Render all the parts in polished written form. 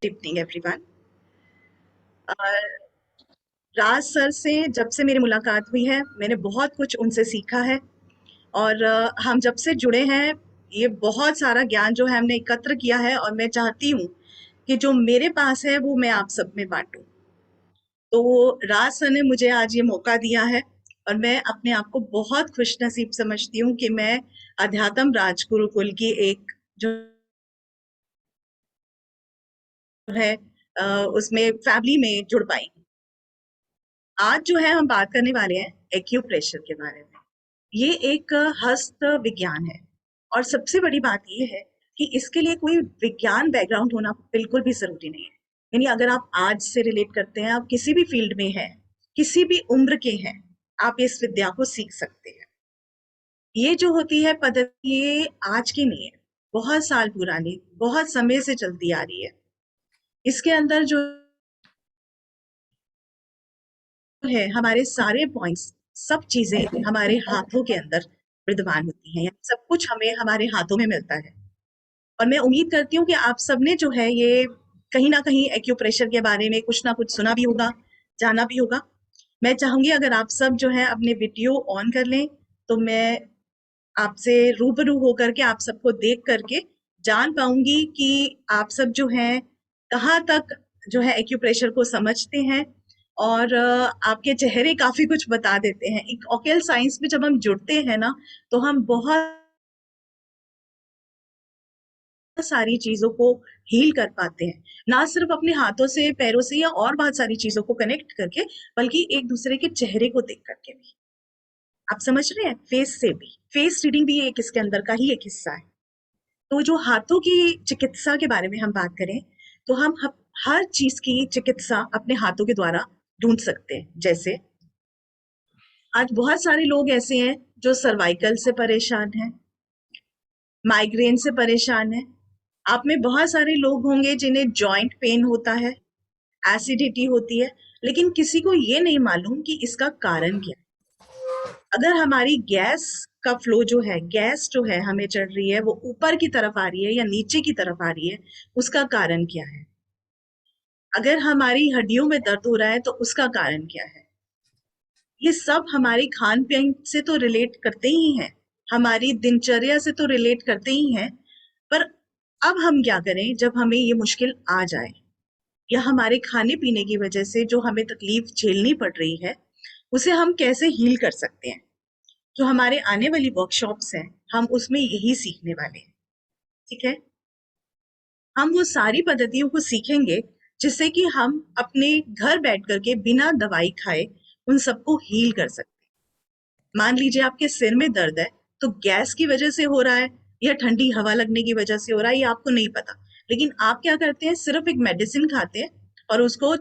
Evening everyone. राज sir से जब से मेरी मुलाकात हुई है मैंने बहुत कुछ उनसे सीखा है। और हम जब से जुड़े हैं ये बहुत सारा ज्ञान जो है हमने एकत्र किया है और मैं चाहती हूँ कि जो मेरे पास है वो मैं आप सब में बांटूं। तो राज सर ने मुझे आज ये मौका दिया है और मैं अपने आप को बहुत खुश नसीब समझती हूँ कि मैं अध्यात्म राज गुरुकुल की एक जो है अ, उसमें फैमिली में जुड़ पाई। आज जो है हम बात करने वाले हैं एक्यूप्रेशर के बारे में। ये एक हस्त विज्ञान है और सबसे बड़ी बात ये है कि इसके लिए कोई विज्ञान बैकग्राउंड होना बिल्कुल भी जरूरी नहीं है। यानी अगर आप आज से रिलेट करते हैं, आप किसी भी फील्ड में हैं, किसी भी उम्र के हैं, आप इस विद्या को सीख सकते हैं। ये जो होती है पद्धति ये आज की नहीं है, बहुत साल पुरानी, बहुत समय से चलती आ रही है। इसके अंदर जो है हमारे सारे पॉइंट्स, सब चीजें हमारे हाथों के अंदर विद्यमान होती हैं, यानी सब कुछ हमें हमारे हाथों में मिलता है। और मैं उम्मीद करती हूँ कि आप सबने जो है ये कहीं ना कहीं एक्यूप्रेशर के बारे में कुछ ना कुछ सुना भी होगा, जाना भी होगा। मैं चाहूंगी अगर आप सब जो है अपने वीडियो ऑन कर लें तो मैं आपसे रूबरू होकर के आप सबको देख करके जान पाऊंगी कि आप सब जो है कहाँ तक जो है एक्यूप्रेशर को समझते हैं। और आपके चेहरे काफी कुछ बता देते हैं। एक ऑकल साइंस में जब हम जुड़ते हैं ना तो हम बहुत सारी चीजों को हील कर पाते हैं, ना सिर्फ अपने हाथों से, पैरों से या और बहुत सारी चीजों को कनेक्ट करके, बल्कि एक दूसरे के चेहरे को देख करके भी। आप समझ रहे हैं, फेस से भी, फेस रीडिंग भी एक इसके अंदर का ही एक हिस्सा है। तो जो हाथों की चिकित्सा के बारे में हम बात करें तो हम हर चीज की चिकित्सा अपने हाथों के द्वारा ढूंढ सकते हैं। जैसे आज बहुत सारे लोग ऐसे हैं जो सर्वाइकल से परेशान हैं, माइग्रेन से परेशान हैं। आप में बहुत सारे लोग होंगे जिन्हें जॉइंट पेन होता है, एसिडिटी होती है, लेकिन किसी को ये नहीं मालूम कि इसका कारण क्या है। अगर हमारी गैस का फ्लो जो है, गैस जो है हमें चढ़ रही है, वो ऊपर की तरफ आ रही है या नीचे की तरफ आ रही है, उसका कारण क्या है। अगर हमारी हड्डियों में दर्द हो रहा है तो उसका कारण क्या है। ये सब हमारे खान पीन से तो रिलेट करते ही हैं, हमारी दिनचर्या से तो रिलेट करते ही हैं। पर अब हम क्या करें जब हमें ये मुश्किल आ जाए या हमारे खाने पीने की वजह से जो हमें तकलीफ झेलनी पड़ रही है, उसे हम कैसे हील कर सकते हैं। जो हमारे आने वाली वर्कशॉप्स हैं हम उसमें यही सीखने वाले हैं। ठीक है, हम वो सारी पद्धतियों को सीखेंगे जिससे कि हम अपने घर बैठ करके बिना दवाई खाए उन सबको हील कर सकते हैं। मान लीजिए आपके सिर में दर्द है तो गैस की वजह से हो रहा है या ठंडी हवा लगने की वजह से हो रहा है, ये आपको नहीं पता। लेकिन आप क्या करते हैं, सिर्फ एक मेडिसिन खाते हैं और उसको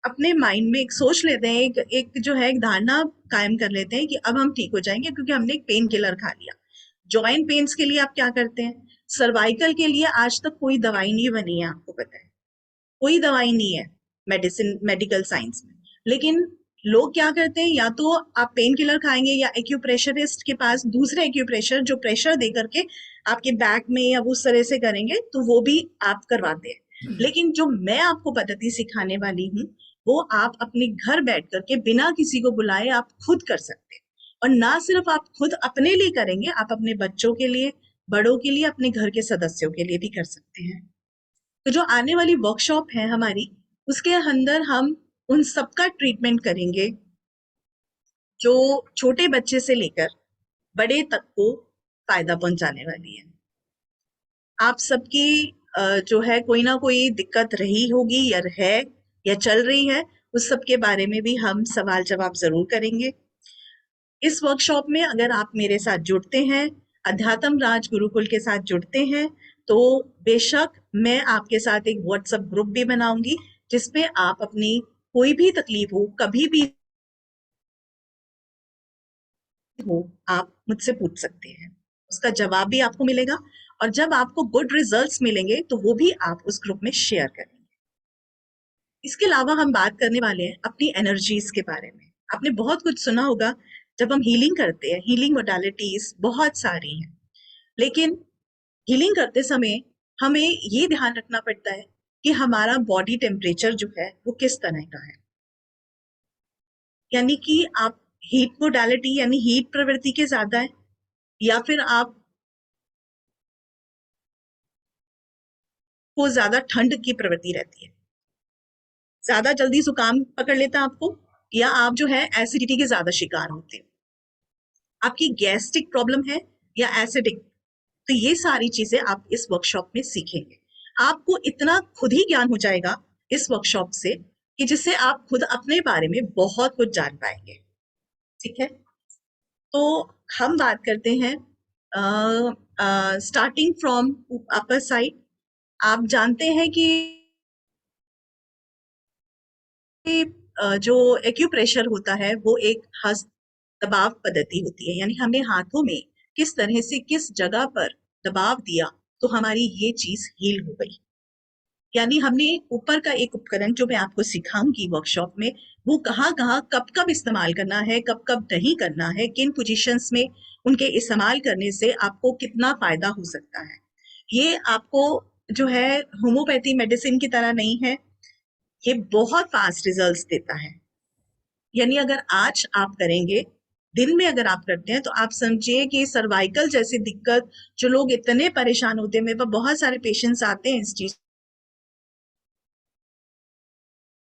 अपने माइंड में एक सोच लेते हैं, एक जो है एक धारणा कायम कर लेते हैं कि अब हम ठीक हो जाएंगे क्योंकि हमने एक पेन किलर खा लिया। जॉइंट पेन्स के लिए आप क्या करते हैं, सर्वाइकल के लिए आज तक कोई दवाई नहीं बनी है, आपको पता है, कोई दवाई नहीं है मेडिसिन मेडिकल साइंस में। लेकिन लोग क्या करते हैं, या तो आप पेन किलर खाएंगे या एक्यूप्रेशरिस्ट के पास दूसरे एक्यूप्रेशर जो प्रेशर दे करके आपके बैक में या उस तरह से करेंगे तो वो भी आप करवाते हैं। लेकिन जो मैं आपको पद्धति सिखाने वाली हूँ वो आप अपने घर बैठ करके बिना किसी को बुलाए आप खुद कर सकते हैं। और ना सिर्फ आप खुद अपने लिए करेंगे, आप अपने बच्चों के लिए, बड़ों के लिए, अपने घर के सदस्यों के लिए भी कर सकते हैं। तो जो आने वाली वर्कशॉप है हमारी, उसके अंदर हम उन सबका ट्रीटमेंट करेंगे जो छोटे बच्चे से लेकर बड़े तक को फायदा पहुंचाने वाली है। आप सबकी जो है कोई ना कोई दिक्कत रही होगी या है या चल रही है, उस सब के बारे में भी हम सवाल जवाब जरूर करेंगे। इस वर्कशॉप में अगर आप मेरे साथ जुड़ते हैं, अध्यात्म राज गुरुकुल के साथ जुड़ते हैं, तो बेशक मैं आपके साथ एक व्हाट्सएप ग्रुप भी बनाऊंगी जिसपे आप अपनी कोई भी तकलीफ हो, कभी भी हो, आप मुझसे पूछ सकते हैं। उसका जवाब भी आपको मिलेगा और जब आपको गुड रिजल्ट्स मिलेंगे तो वो भी आप उस ग्रुप में शेयर करेंगे। इसके अलावा हम बात करने वाले हैं अपनी एनर्जीज के बारे में। आपने बहुत कुछ सुना होगा, जब हम हीलिंग करते हैं, हीलिंग मोडालिटीज बहुत सारी हैं, लेकिन हीलिंग करते समय हमें ये ध्यान रखना पड़ता है कि हमारा बॉडी टेम्परेचर जो है वो किस तरह का है। यानी कि आप हीट मोडालिटी यानी हीट प्रवृत्ति के ज्यादा है, या फिर आपको ज्यादा ठंड की प्रवृत्ति रहती है, ज्यादा जल्दी जुकाम पकड़ लेता है आपको, या आप जो है एसिडिटी के ज्यादा शिकार होते हो, आपकी गैस्ट्रिक प्रॉब्लम है या एसिडिक। तो ये सारी चीजें आप इस वर्कशॉप में सीखेंगे। आपको इतना खुद ही ज्ञान हो जाएगा इस वर्कशॉप से कि जिससे आप खुद अपने बारे में बहुत कुछ जान पाएंगे। ठीक है, तो हम बात करते हैं स्टार्टिंग फ्रॉम अपर साइड। आप जानते हैं कि जो एक्यूप्रेशर होता है वो एक हस्त दबाव पद्धति होती है, यानी हमने हाथों में किस तरह से किस जगह पर दबाव दिया तो हमारी ये चीज हील हो गई। यानी हमने ऊपर का एक उपकरण जो मैं आपको सिखाऊंगी वर्कशॉप में, वो कहाँ कहाँ कब कब इस्तेमाल करना है, कब कब नहीं करना है, किन पोजीशंस में उनके इस्तेमाल करने से आपको कितना फायदा हो सकता है। ये आपको जो है होम्योपैथी मेडिसिन की तरह नहीं है, ये बहुत फास्ट रिजल्ट्स देता है। यानी अगर आज आप करेंगे, दिन में अगर आप करते हैं, तो आप समझिए कि सर्वाइकल जैसी दिक्कत जो लोग इतने परेशान होते हैं, मेरे पास बहुत सारे पेशेंट्स आते हैं इस चीज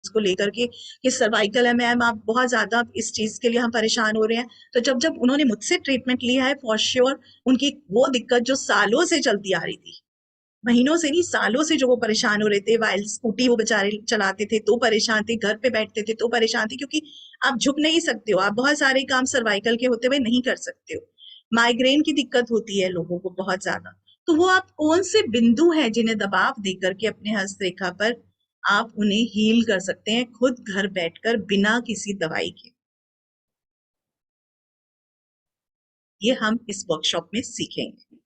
को लेकर के कि सर्वाइकल है मैम, आप बहुत ज्यादा इस चीज के लिए हम परेशान हो रहे हैं। तो जब जब उन्होंने मुझसे ट्रीटमेंट लिया है, फॉर श्योर उनकी वो दिक्कत जो सालों से चलती आ रही थी, महीनों से नहीं सालों से जो वो परेशान हो रहे थे, वाइल स्कूटी वो बेचारे चलाते थे तो परेशान थे, घर पे बैठते थे तो परेशान थे, क्योंकि आप झुक नहीं सकते हो, आप बहुत सारे काम सर्वाइकल के होते हुए नहीं कर सकते हो। माइग्रेन की दिक्कत होती है लोगों को बहुत ज्यादा। तो वो आप कौन से बिंदु हैं जिन्हें दबाव देकर के अपने हस्तरेखा पर आप उन्हें हील कर सकते हैं खुद घर बैठकर बिना किसी दवाई के, ये हम इस वर्कशॉप में सीखेंगे।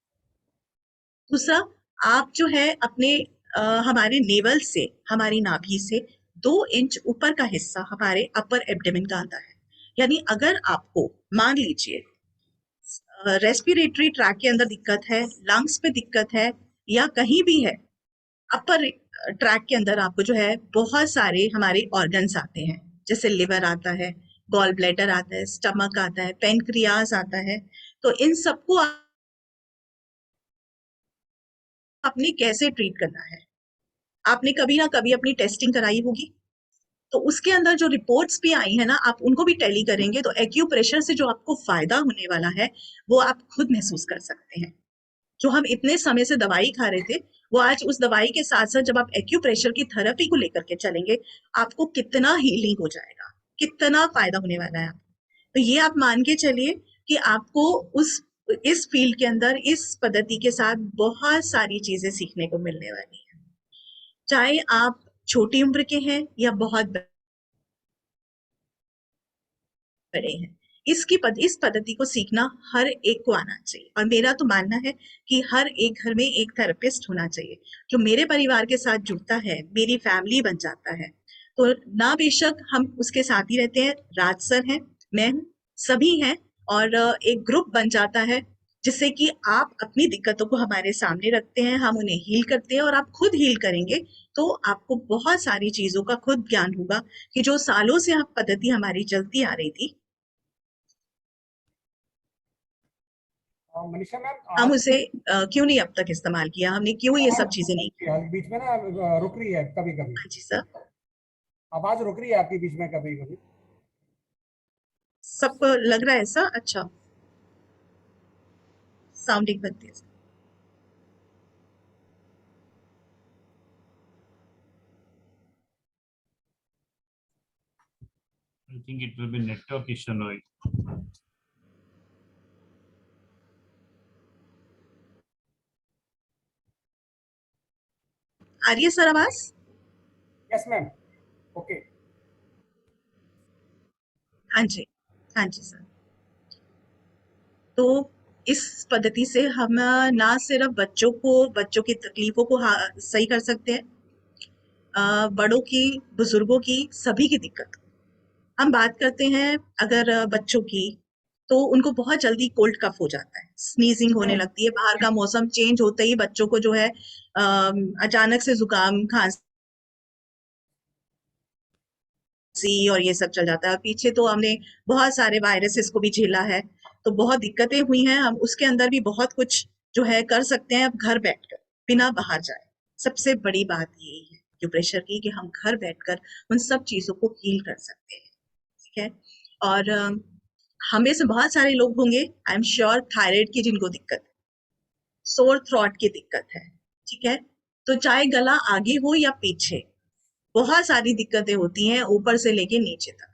दूसरा, आप जो है अपने हमारे नेवल से, हमारी नाभि से 2 इंच ऊपर का हिस्सा हमारे अपर एब्डोमेन का आता है। यानी अगर आपको मान लीजिए रेस्पिरेटरी ट्रैक के अंदर दिक्कत है, लंग्स पे दिक्कत है, या कहीं भी है अपर ट्रैक के अंदर, आपको जो है बहुत सारे हमारे ऑर्गन्स आते हैं, जैसे लिवर आता है, गॉल ब्लैडर आता है, स्टमक आता है, पेनक्रियाज आता है। तो इन सबको आपने कैसे ट्रीट करना है, आपने कभी ना कभी अपनी टेस्टिंग कराई होगी, तो उसके अंदर जो रिपोर्ट्स भी आई है ना, आप उनको भी टैली करेंगे तो एक्यूप्रेशर से जो आपको फायदा होने वाला है वो आप खुद महसूस कर सकते हैं। जो हम इतने समय से दवाई खा रहे थे, वो आज उस दवाई के साथ साथ जब आप एक्यूप्रेशर की थेरेपी को लेकर के चलेंगे, आपको कितना हीलिंग हो जाएगा, कितना फायदा होने वाला है आपको। तो ये आप मान के चलिए कि आपको उस इस फील्ड के अंदर इस पद्धति के साथ बहुत सारी चीजें सीखने को मिलने वाली है, चाहे आप छोटी उम्र के हैं या बहुत बड़े हैं। इस पद्धति को सीखना हर एक को आना चाहिए, और मेरा तो मानना है कि हर एक घर में एक थेरेपिस्ट होना चाहिए। जो मेरे परिवार के साथ जुड़ता है, मेरी फैमिली बन जाता है, तो ना बेशक हम उसके साथ ही रहते हैं, राज सर हैं, मैं हूँ, सभी हैं, और एक ग्रुप बन जाता है, जिससे कि आप अपनी दिक्कतों को हमारे सामने रखते हैं, हम उन्हें हील करते हैं, और आप खुद हील करेंगे तो आपको बहुत सारी चीजों का खुद ज्ञान होगा कि जो सालों से आप पद्धति हमारी चलती आ रही थी, मनीषा मैम, हम आप उसे क्यों नहीं अब तक इस्तेमाल किया, हमने क्यों ये सब चीजें नहीं की। बीच में ना रुक रही है कभी कभी, हाँ जी सर। आवाज रुक रही है आपकी बीच में कभी कभी। सबको लग रहा है ऐसा? अच्छा, साउंडिंग बनती है। I think it will be network issue now. आ रही है सर आवाज? Yes ma'am, okay. हाँ जी, हाँ जी सर। तो इस पद्धति से हम ना सिर्फ बच्चों की तकलीफों को सही कर सकते हैं, बड़ों की, बुजुर्गों की, सभी की दिक्कत। हम बात करते हैं अगर बच्चों की, तो उनको बहुत जल्दी कोल्ड कफ हो जाता है, स्नीजिंग होने लगती है, बाहर का मौसम चेंज होते ही बच्चों को जो है अचानक से जुकाम, खांसी और ये सब चल जाता है। पीछे तो हमने बहुत सारे वायरसेस को भी झेला है, तो बहुत दिक्कतें हुई हैं। हम उसके अंदर भी बहुत कुछ जो है कर सकते हैं अब घर बैठकर, बिना बाहर जाए। सबसे बड़ी बात यही है एक्यूप्रेशर की, कि हम घर बैठकर उन सब चीजों को हील कर सकते हैं। ठीक है। और हमें से बहुत सारे लोग होंगे, आई एम श्योर, थायराइड की जिनको दिक्कत है, सोर थ्रॉट की दिक्कत है। ठीक है। तो चाहे गला आगे हो या पीछे, बहुत सारी दिक्कतें होती हैं ऊपर से लेके नीचे तक।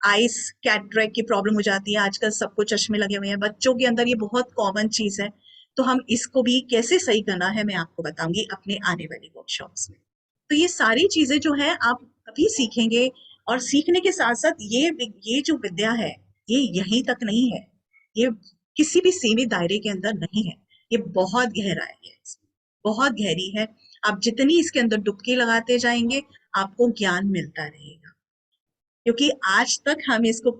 आइस कैटरेक्ट की प्रॉब्लम हो जाती है, आजकल सबको चश्मे लगे हुए हैं, बच्चों के अंदर ये बहुत कॉमन चीज है। तो हम इसको भी कैसे सही करना है मैं आपको बताऊंगी अपने आने वाली वर्कशॉप्स में। तो ये सारी चीजें जो है आप अभी सीखेंगे, और सीखने के साथ साथ ये जो विद्या है, ये यहीं तक नहीं है, ये किसी भी सीमित दायरे के अंदर नहीं है, ये बहुत गहराई है, बहुत गहरी है। आप जितनी इसके अंदर डुबकी लगाते जाएंगे, आपको ज्ञान मिलता रहेगा, क्योंकि आज तक हम इसको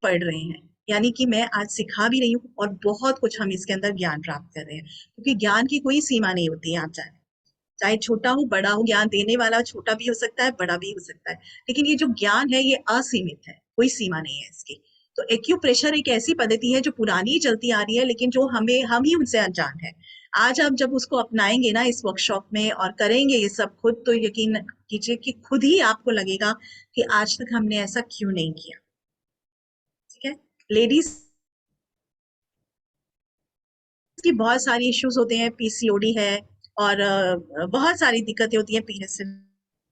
पढ़ रहे हैं, यानी कि मैं आज सिखा भी रही हूँ, और बहुत कुछ हम इसके अंदर ज्ञान प्राप्त कर रहे हैं, क्योंकि ज्ञान की कोई सीमा नहीं होती है। आप जाने, चाहे छोटा हो बड़ा हो, ज्ञान देने वाला छोटा भी हो सकता है, बड़ा भी हो सकता है, लेकिन ये जो ज्ञान है ये असीमित है, कोई सीमा नहीं है इसकी। तो एक्यूप्रेशर एक ऐसी पद्धति है जो पुरानी चलती आ रही है, लेकिन जो हम ही उनसे अनजान है। आज आप जब उसको अपनाएंगे ना इस वर्कशॉप में और करेंगे ये सब खुद, तो यकीन कीजिए कि खुद ही आपको लगेगा कि आज तक हमने ऐसा क्यों नहीं किया। ठीक है। लेडीज की बहुत सारी इश्यूज होते हैं, पीसीओडी है, और बहुत सारी दिक्कतें होती हैं, पीएसएस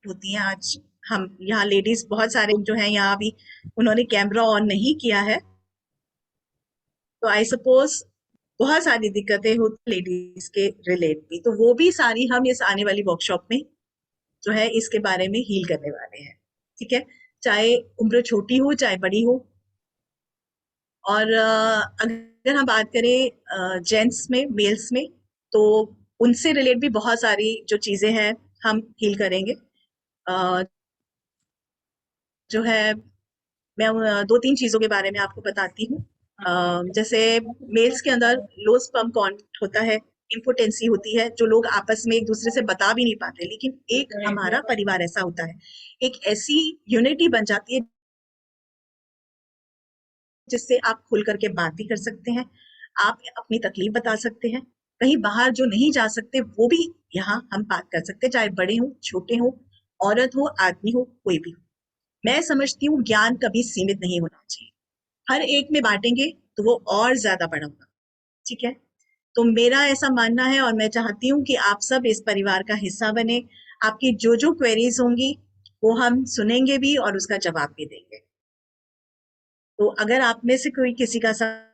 होती हैं। आज हम यहाँ लेडीज बहुत सारे जो हैं, यहाँ भी उन्होंने कैमरा ऑन नहीं किया है, तो आई सपोज बहुत सारी दिक्कतें होती लेडीज के रिलेट भी, तो वो भी सारी हम इस आने वाली वर्कशॉप में जो है इसके बारे में हील करने वाले हैं। ठीक है। चाहे उम्र छोटी हो चाहे बड़ी हो। और अगर हम बात करें जेंट्स में, मेल्स में, तो उनसे रिलेट भी बहुत सारी जो चीजें हैं हम हील करेंगे। अ, जो है मैं दो तीन चीजों के बारे में आपको बताती हूँ। जैसे मेल्स के अंदर लो स्पर्म काउंट होता है, इम्पोटेंसी होती है, जो लोग आपस में एक दूसरे से बता भी नहीं पाते, लेकिन एक हमारा परिवार ऐसा होता है, एक ऐसी यूनिटी बन जाती है जिससे आप खुल करके बात भी कर सकते हैं, आप अपनी तकलीफ बता सकते हैं। कहीं बाहर जो नहीं जा सकते वो भी यहाँ हम बात कर सकते हैं, चाहे बड़े हो छोटे हो, औरत हो आदमी हो, कोई भी हो। मैं समझती हूँ ज्ञान कभी सीमित नहीं होना चाहिए, हर एक में बांटेंगे तो वो और ज्यादा बड़ा होगा। ठीक है। तो मेरा ऐसा मानना है, और मैं चाहती हूँ कि आप सब इस परिवार का हिस्सा बने। आपकी जो जो क्वेरीज होंगी वो हम सुनेंगे भी और उसका जवाब भी देंगे। तो अगर आप में से कोई किसी का सवाल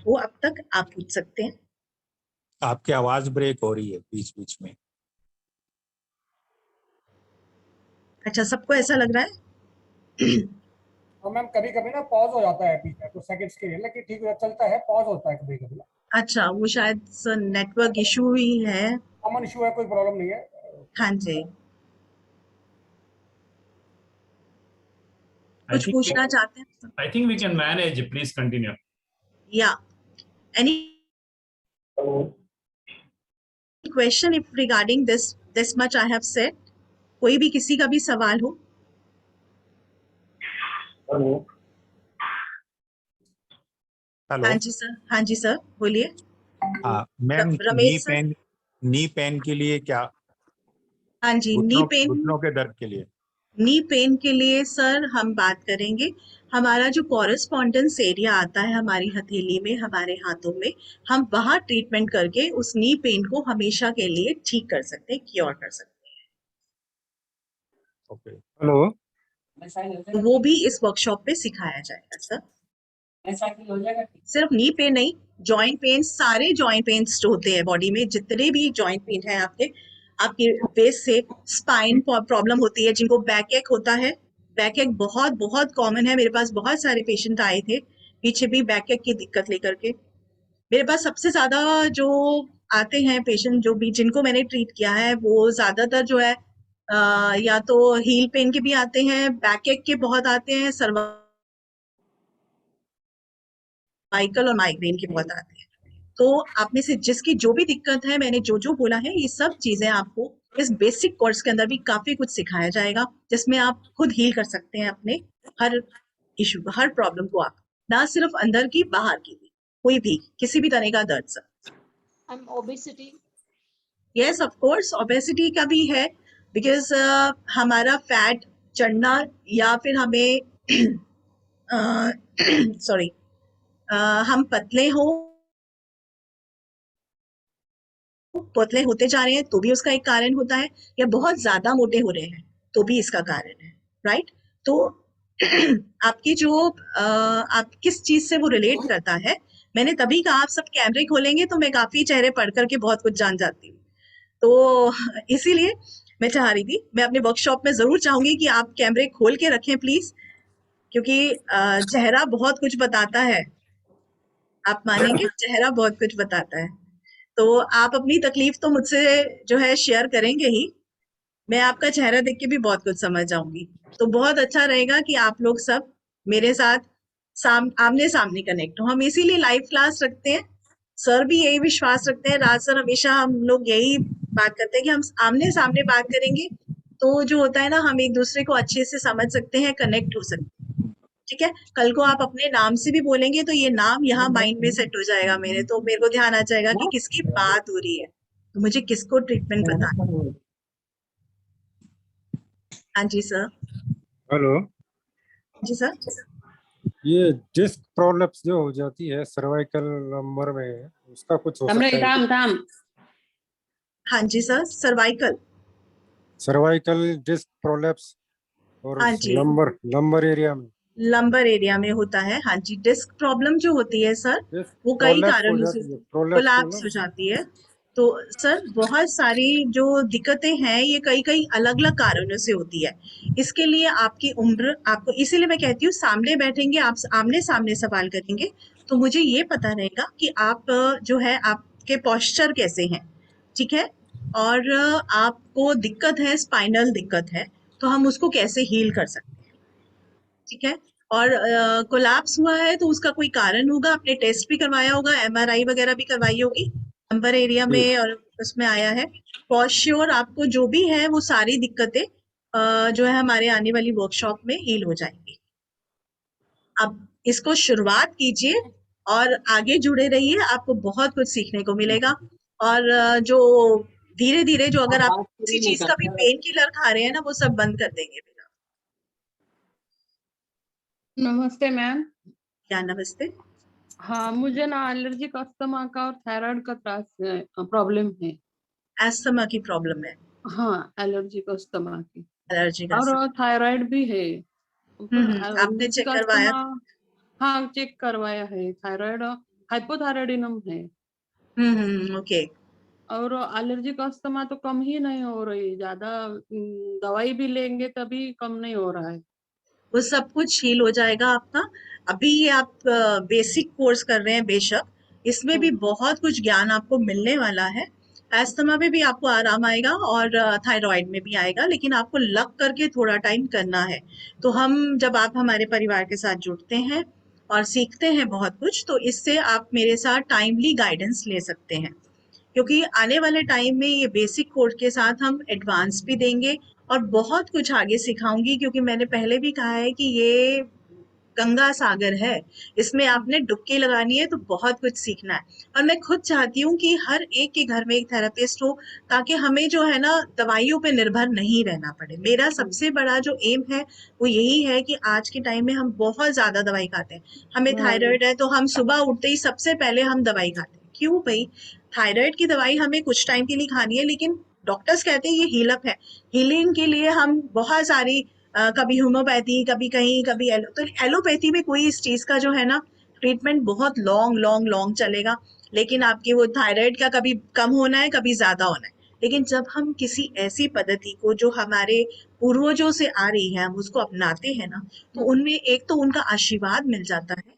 हो अब तक, आप पूछ सकते हैं। आपकी आवाज ब्रेक हो रही है बीच बीच में। अच्छा, सबको ऐसा लग रहा है? और मैम कभी कभी ना पॉज हो जाता है बीच में कुछ सेकंड्स के लिए, लेकिन ठीक चलता है, पॉज होता है कभी कभी ना। अच्छा, वो शायद नेटवर्क इशू ही है। कॉमन इशू है, कोई प्रॉब्लम नहीं है। हाँ जी। I कुछ think पूछना चाहते हैं? I think we can manage. Please continue. या any question if regarding this much I have said? कोई भी किसी का भी सवाल हो? हेलो। हाँ जी सर, हाँ जी सर, बोलिए। हाँ ma'am, Ramesh sir. Knee pain के लिए क्या, हाँ जी, नी पेन। घुटनों के दर्द के लिए? नी पेन के लिए सर हम बात करेंगे, हमारा जो कॉरेस्पॉन्डेंस एरिया आता है हमारी हथेली में, हमारे हाथों में, हम वहां ट्रीटमेंट करके उस नी पेन को हमेशा के लिए ठीक कर सकते हैं, क्योर कर सकते हैं। ओके। हेलो। तो वो भी इस वर्कशॉप पे सिखाया जाएगा सर। सिर्फ नी पेन नहीं, जॉइंट पेन, सारे जॉइंट पेन्स जो होते हैं बॉडी में, जितने भी जॉइंट पेन है आपके, आपके बेस से स्पाइन प्रॉब्लम होती है, जिनको बैक एक होता है। बैक एक बहुत बहुत कॉमन है, मेरे पास बहुत सारे पेशेंट आए थे पीछे भी बैक एक की दिक्कत लेकर के। मेरे पास सबसे ज्यादा जो आते हैं पेशेंट, जो भी जिनको मैंने ट्रीट किया है, वो ज्यादातर जो है या तो हील पेन के भी आते हैं, बैक एक के बहुत आते हैं, सर्वाइकल और माइग्रेन के बहुत आते हैं। तो आप में से जिसकी जो भी दिक्कत है, मैंने जो जो बोला है, ये सब चीजें आपको इस बेसिक कोर्स के अंदर भी काफी कुछ सिखाया जाएगा, जिसमें आप खुद हील कर सकते हैं अपने हर इशू को, हर प्रॉब्लम को। आप ना सिर्फ अंदर की, बाहर की भी, कोई भी किसी भी तरह का दर्द sir. obesity. Yes of course obesity का भी है, बिकॉज हमारा फैट चढ़ना या फिर हमें सॉरी हम पतले होते जा रहे हैं तो भी उसका एक कारण होता है, या बहुत ज्यादा मोटे हो रहे हैं तो भी इसका कारण है, राइट। तो आपकी जो आप किस चीज से वो रिलेट करता है, मैंने तभी कहा आप सब कैमरे खोलेंगे तो मैं काफी चेहरे पढ़ करके बहुत कुछ जान जाती हूँ। तो इसीलिए मैं चाह रही थी, मैं अपने वर्कशॉप में जरूर चाहूंगी कि आप कैमरे खोल के रखें प्लीज, क्योंकि चेहरा बहुत कुछ बताता है। आप मानेंगे, चेहरा बहुत कुछ बताता है। तो आप अपनी तकलीफ तो मुझसे जो है शेयर करेंगे ही, मैं आपका चेहरा देख के भी बहुत कुछ समझ जाऊंगी। तो बहुत अच्छा रहेगा कि आप लोग सब मेरे साथ आमने सामने कनेक्ट हो। हम इसीलिए लाइव क्लास रखते हैं, सर भी यही विश्वास रखते हैं, राज सर हमेशा हम लोग यही बात करते हैं कि हम आमने सामने बात करेंगे तो जो होता है ना, हम एक दूसरे को अच्छे से समझ सकते हैं, कनेक्ट हो सकते हैं। ठीक है, कल को आप अपने नाम से भी बोलेंगे तो ये नाम यहाँ माइंड में सेट हो जाएगा मेरे, तो मेरे को ध्यान आ जाएगा कि किसकी बात हो रही है, तो मुझे किसको ट्रीटमेंट बताना है। हाँ जी सर। हेलो, जी सर। ये डिस्क प्रोलैप्स जो हो जाती है सर्वाइकल नंबर में, उसका कुछ हो हमने सकता है? काम हाँ जी sir, cervical. Cervical disc prolapse और हाँ जी, लंबर लंबर एरिया में लंबर एरिया में होता है। हाँ जी, डिस्क प्रॉब्लम जो होती है सर, डिस्क वो कई प्रोलैप्स हो कारणों से जाती है, प्रोलैप्स कोलैप्स हो जाती है। तो सर बहुत सारी जो दिक्कतें हैं ये कई कई अलग अलग कारणों से होती है। इसके लिए आपकी उम्र, आपको इसीलिए मैं कहती हूँ सामने बैठेंगे, आप आमने सामने सवाल करेंगे तो मुझे ये पता रहेगा कि आप जो है आपके पोस्चर कैसे हैं, ठीक है। और आपको दिक्कत है, स्पाइनल दिक्कत है, तो हम उसको कैसे हील कर सकते हैं, ठीक है। और कोलैप्स हुआ है तो उसका कोई कारण होगा, आपने टेस्ट भी करवाया होगा, एमआरआई वगैरह भी करवाई होगी, नंबर एरिया में और उसमें आया है। फॉर श्योर आपको जो भी है वो सारी दिक्कतें जो है हमारे आने वाली वर्कशॉप में हील हो जाएंगी। अब इसको शुरुआत कीजिए और आगे जुड़े रहिए, आपको बहुत कुछ सीखने को मिलेगा। और जो धीरे धीरे जो अगर आप किसी चीज का भी पेन किलर खा रहे हैं ना, वो सब बंद कर देंगे फिर आप। नमस्ते मैम। क्या नमस्ते। हाँ, मुझे ना एलर्जिक अस्थमा का और थायराइड का प्रॉब्लम है। अस्थमा की प्रॉब्लम है, हाँ, एलर्जिक अस्थमा की एलर्जी का असर। और थायराइड भी है। आपने एलर्जिक चेक करवाया? अस्थमा, हाँ चेक करवाया है। थायराइड हाइपोथायराइडिज्म है ओके। और एलर्जिक अस्थमा तो कम ही नहीं हो रही, ज्यादा दवाई भी लेंगे तभी कम नहीं हो रहा है। वो सब कुछ हील हो जाएगा आपका। अभी ये आप बेसिक कोर्स कर रहे हैं, बेशक इसमें भी बहुत कुछ ज्ञान आपको मिलने वाला है। अस्थमा में भी आपको आराम आएगा और थायराइड में भी आएगा, लेकिन आपको लग करके थोड़ा टाइम करना है। तो हम जब आप हमारे परिवार के साथ जुड़ते हैं और सीखते हैं बहुत कुछ, तो इससे आप मेरे साथ टाइमली गाइडेंस ले सकते हैं, क्योंकि आने वाले टाइम में ये बेसिक कोर्स के साथ हम एडवांस भी देंगे और बहुत कुछ आगे सिखाऊंगी, क्योंकि मैंने पहले भी कहा है कि ये गंगा सागर है, इसमें आपने डुबकी लगानी है तो बहुत कुछ सीखना है। और मैं खुद चाहती हूँ कि हर एक के घर में एक थेरेपिस्ट हो, ताकि हमें जो है ना दवाइयों पे निर्भर नहीं रहना पड़े। मेरा सबसे बड़ा जो एम है वो यही है कि आज के टाइम में हम बहुत ज्यादा दवाई खाते हैं। हमें थायराइड है तो हम सुबह उठते ही सबसे पहले हम दवाई खाते हैं। क्यों भाई? थायराइड की दवाई हमें कुछ टाइम के लिए खानी है, लेकिन डॉक्टर्स कहते हैं ये हीलअप है। हीलिंग के लिए हम बहुत सारी कभी होम्योपैथी, कभी कहीं, कभी तो एलोपैथी में कोई इस चीज का जो है ना ट्रीटमेंट बहुत लॉन्ग लॉन्ग लॉन्ग चलेगा, लेकिन आपकी वो थायराइड का कभी कम होना है, कभी ज्यादा होना है। लेकिन जब हम किसी ऐसी पद्धति को जो हमारे पूर्वजों से आ रही है हम उसको अपनाते हैं ना, तो उनमें एक तो उनका आशीर्वाद मिल जाता है,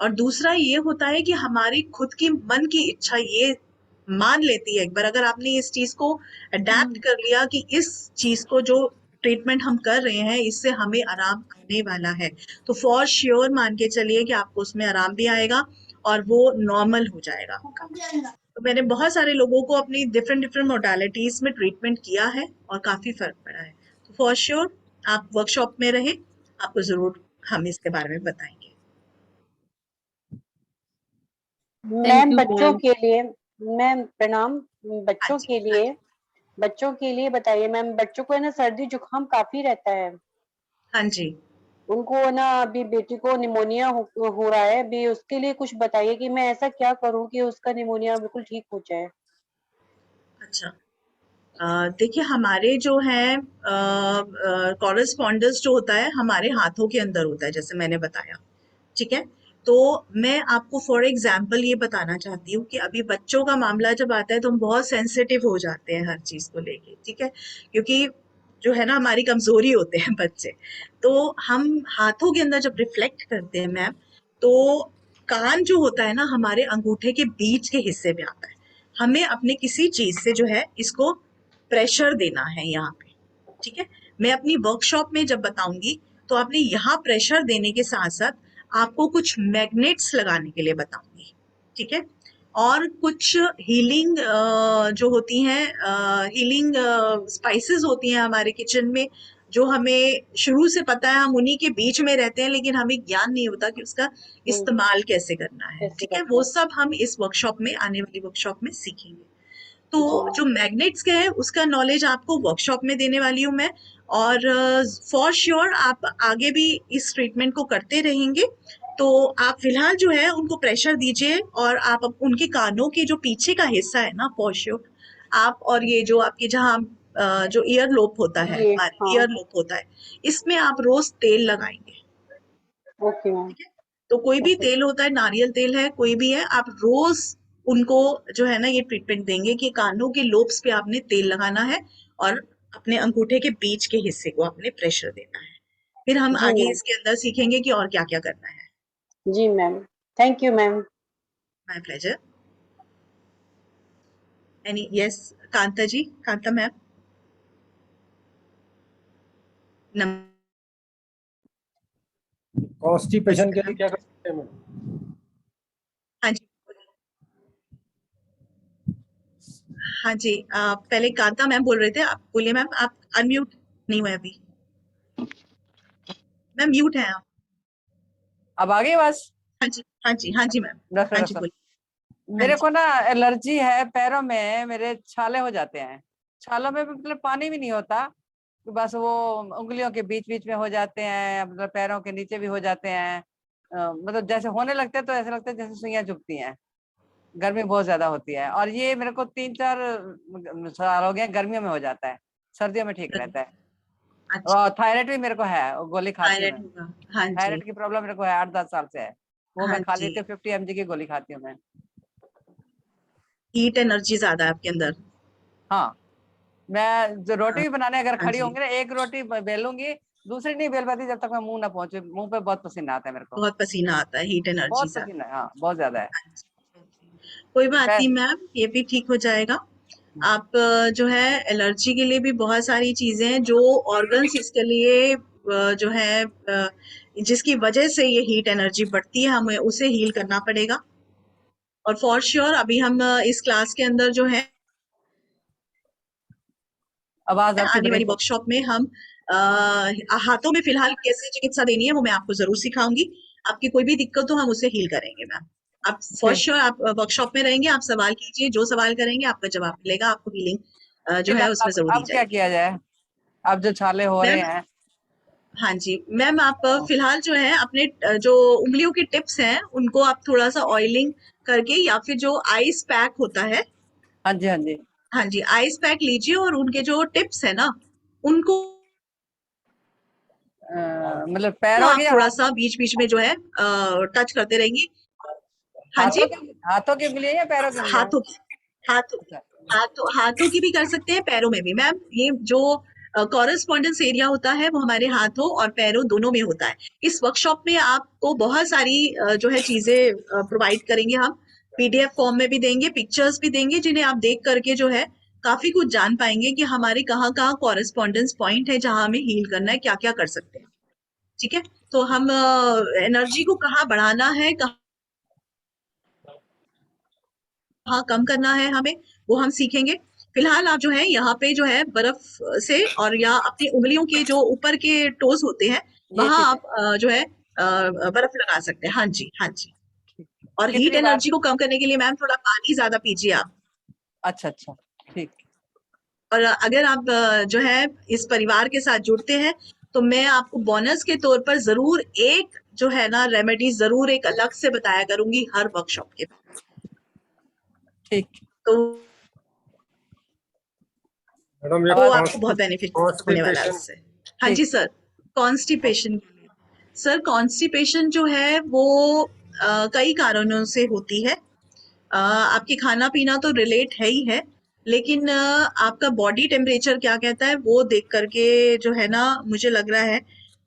और दूसरा ये होता है कि हमारी खुद की मन की इच्छा ये मान लेती है। एक बार अगर आपने इस चीज को अडेप्ट कर लिया कि इस चीज को जो ट्रीटमेंट हम कर रहे हैं इससे हमें आराम आने वाला है, तो फॉर श्योर मान के चलिए कि आपको उसमें आराम भी आएगा और वो नॉर्मल हो जाएगा आपका। तो मैंने बहुत सारे लोगों को अपनी डिफरेंट डिफरेंट मोडालिटीज में ट्रीटमेंट किया है और काफी फर्क पड़ा है। तो फॉर श्योर आप वर्कशॉप में रहे, आपको जरूर हम इसके बारे में बताएंगे। मैम you, बच्चों ma'am. के लिए, मैम प्रणाम। हाँ बच्चों जी, के हाँ लिए, जी, बच्चों के लिए बताइए मैम। बच्चों को है ना सर्दी जुकाम काफी रहता है। हाँ जी। उनको है ना अभी बेटी को निमोनिया हो रहा है अभी। उसके लिए कुछ बताइए कि मैं ऐसा क्या करूं कि उसका निमोनिया बिल्कुल ठीक हो जाए। अच्छा, देखिए हमारे जो है कॉरेस्पॉन्डेंस जो होता है हमारे हाथों के अंदर होता है, जैसे मैंने बताया। ठीक है, तो मैं आपको फॉर एग्जाम्पल ये बताना चाहती हूँ कि अभी बच्चों का मामला जब आता है तो हम बहुत सेंसिटिव हो जाते हैं हर चीज को लेके। ठीक है, क्योंकि जो है ना हमारी कमजोरी होते हैं बच्चे। तो हम हाथों के अंदर जब रिफ्लेक्ट करते हैं मैम, तो कान जो होता है ना हमारे अंगूठे के बीच के हिस्से में आता है। हमें अपने किसी चीज से जो है इसको प्रेशर देना है यहाँ पे। ठीक है, मैं अपनी वर्कशॉप में जब बताऊंगी तो आपने यहाँ प्रेशर देने के साथ साथ आपको कुछ मैग्नेट्स लगाने के लिए बताऊंगी। ठीक है, और कुछ हीलिंग जो होती हैं, हीलिंग स्पाइसेस होती हैं हमारे किचन में, जो हमें शुरू से पता है, हम उन्हीं के बीच में रहते हैं लेकिन हमें ज्ञान नहीं होता कि उसका इस्तेमाल कैसे करना है। कैसे ठीक है, करना वो है। सब हम इस वर्कशॉप में, आने वाली वर्कशॉप में सीखेंगे। तो जी जो मैग्नेट्स का है उसका नॉलेज आपको वर्कशॉप में देने वाली हूँ मैं। और फॉर श्योर आप आगे भी इस ट्रीटमेंट को करते रहेंगे। तो आप फिलहाल जो है उनको प्रेशर दीजिए, और आप उनके कानों के जो पीछे का हिस्सा है ना, फॉर श्योर आप, और ये जो आपके जहाँ जो ईयर लोप होता है, ये हमारे हाँ। ईयर लोप होता है, इसमें आप रोज तेल लगाएंगे। Okay ma'am. ठीक है, तो कोई भी ओके। तेल होता है, नारियल तेल है, कोई भी है, आप रोज उनको जो है ना ये ट्रीटमेंट देंगे कि कानों के लोब्स पे आपने तेल लगाना है और अपने अंगूठे के बीच के हिस्से को आपने प्रेशर देना है। फिर हम जी आगे मैम। इसके अंदर सीखेंगे कि और क्या क्या करना है। जी ma'am. Thank you ma'am. My pleasure. Any yes, Kanta ji, Kanta ma'am. Constipation के नमस्कार लिए मैम। क्या कर सकते हैं मैम? हाँ जी, हाँ जी, पहले कांता मैम बोल रहे थे, आप बोलिए मैम। आप अनम्यूट नहीं हुए अभी मैम, म्यूट है आप। अब आ गई बस। हाँ जी, हाँ जी, हाँ जी मैम। डॉक्टर हाँ जी डॉक्टर बोलिए। हाँ मेरे जी। को ना एलर्जी है पैरों में, मेरे छाले हो जाते हैं। छालों में भी मतलब पानी भी नहीं होता, कि बस वो उंगलियों के बीच बीच में हो जाते हैं, मतलब पैरों के नीचे भी हो जाते हैं। मतलब जैसे होने लगते हैं तो ऐसा लगता है जैसे सुइयां चुभती हैं। गर्मी बहुत ज्यादा होती है, और ये मेरे को 3-4 साल हो गए, गर्मियों में हो जाता है, सर्दियों में ठीक रहता है। अच्छा, और थायराइड भी मेरे को है, वो गोली खाती हूँ थायराइड मैं। होगा। हाँ जी, थायराइड की प्रॉब्लम मेरे को है, 8-10 साल से है। वो हाँ मैं खा जी। लेती हूँ, 50 mg की गोली खाती हूँ मैं। हीट एनर्जी ज्यादा है आपके अंदर। हाँ, मैं जो रोटी हाँ, भी बनाने अगर हाँ खड़ी जी, होंगी ना, एक रोटी बेलूंगी, दूसरी नहीं बेल पाती जब तक मैं मुंह ना पहुंचे। मुंह पे बहुत पसीना आता है मेरे को, बहुत पसीना आता है, हीट एनर्जी बहुत ज्यादा। पसीना है, हाँ बहुत ज्यादा है। हाँ जी, हाँ जी। कोई बात पै- नहीं मैम, ये भी ठीक हो जाएगा। आप जो है एलर्जी के लिए भी बहुत सारी चीजें हैं, जो ऑर्गन्स इसके लिए जो है जिसकी वजह से ये हीट एनर्जी बढ़ती है, हमें उसे हील करना पड़ेगा। और फॉर श्योर अभी हम इस क्लास के अंदर जो है आवाज आपकी आने वाली ब्रेक हो। वर्कशॉप में हम हाथों में फिलहाल कैसे चिकित्सा देनी है वो मैं आपको जरूर सिखाऊंगी। आपकी कोई भी दिक्कत हो हम उसे हील करेंगे मैम। आप फॉर ठीक। श्योर आप वर्कशॉप में रहेंगे, आप सवाल कीजिए, जो सवाल करेंगे आपका जवाब मिलेगा, आपको हीलिंग जो फिर है उसमें जरूर दी अब क्या जाएगी। किया जाए, अब जो छाले हो रहे मैम, हैं? हाँ जी मैम, आप हाँ फिलहाल जो है अपने जो उंगलियों के टिप्स हैं उनको आप थोड़ा सा ऑयलिंग करके, या फिर जो आइस पैक होता है, हाँ जी, हाँ जी। हाँ जी, आइस पैक लीजिए और उनके जो टिप्स है ना उनको मतलब तो पैरों के आप या थोड़ा सा बीच बीच में जो है टच करते रहेंगे। हाँ जी, हाथों की उंगलियां या पैरों की उंगलियां? हाथों की, हाथों अच्छा। हाथों की भी कर सकते हैं, पैरों में भी मैम। ये जो कॉरेस्पॉन्डेंस एरिया होता है वो हमारे हाथों और पैरों दोनों में होता है। इस वर्कशॉप में आपको बहुत सारी जो है चीजें प्रोवाइड करेंगे हम, पीडीएफ फॉर्म में भी देंगे, पिक्चर्स भी देंगे, जिन्हें आप देख करके जो है काफी कुछ जान पाएंगे कि हमारे कहाँ कहाँ कॉरेस्पॉन्डेंस पॉइंट है जहां हमें हील करना है, क्या क्या कर सकते हैं। ठीक है, तो हम एनर्जी को कहाँ बढ़ाना है, कहाँ हाँ कम करना है हमें, वो हम सीखेंगे। फिलहाल आप जो है यहाँ पे जो है बर्फ से और या अपनी उंगलियों के जो ऊपर के टोस होते हैं ये वहां ठीक है। आप जो है बर्फ लगा सकते हैं। हाँ जी, हाँ जी। और हीट कितनी बार? एनर्जी को कम करने के लिए मैम थोड़ा पानी ज्यादा पीजिए आप। अच्छा अच्छा, ठीक। और अगर आप जो है इस परिवार के साथ जुड़ते हैं तो मैं आपको बोनस के तौर पर जरूर एक जो है ना रेमेडी जरूर एक अलग से बताया करूंगी हर वर्कशॉप के। ठीक। तो मैडम ये वो आपको बहुत बेनिफिट होने वाला है कॉन्स्टिपेशन उससे। हाँ जी सर। कॉन्स्टिपेशन, सर कॉन्स्टिपेशन जो है वो कई कारणों से होती है। आपकी खाना पीना तो रिलेट है ही है, लेकिन आपका बॉडी टेम्परेचर क्या कहता है वो देख करके जो है ना मुझे लग रहा है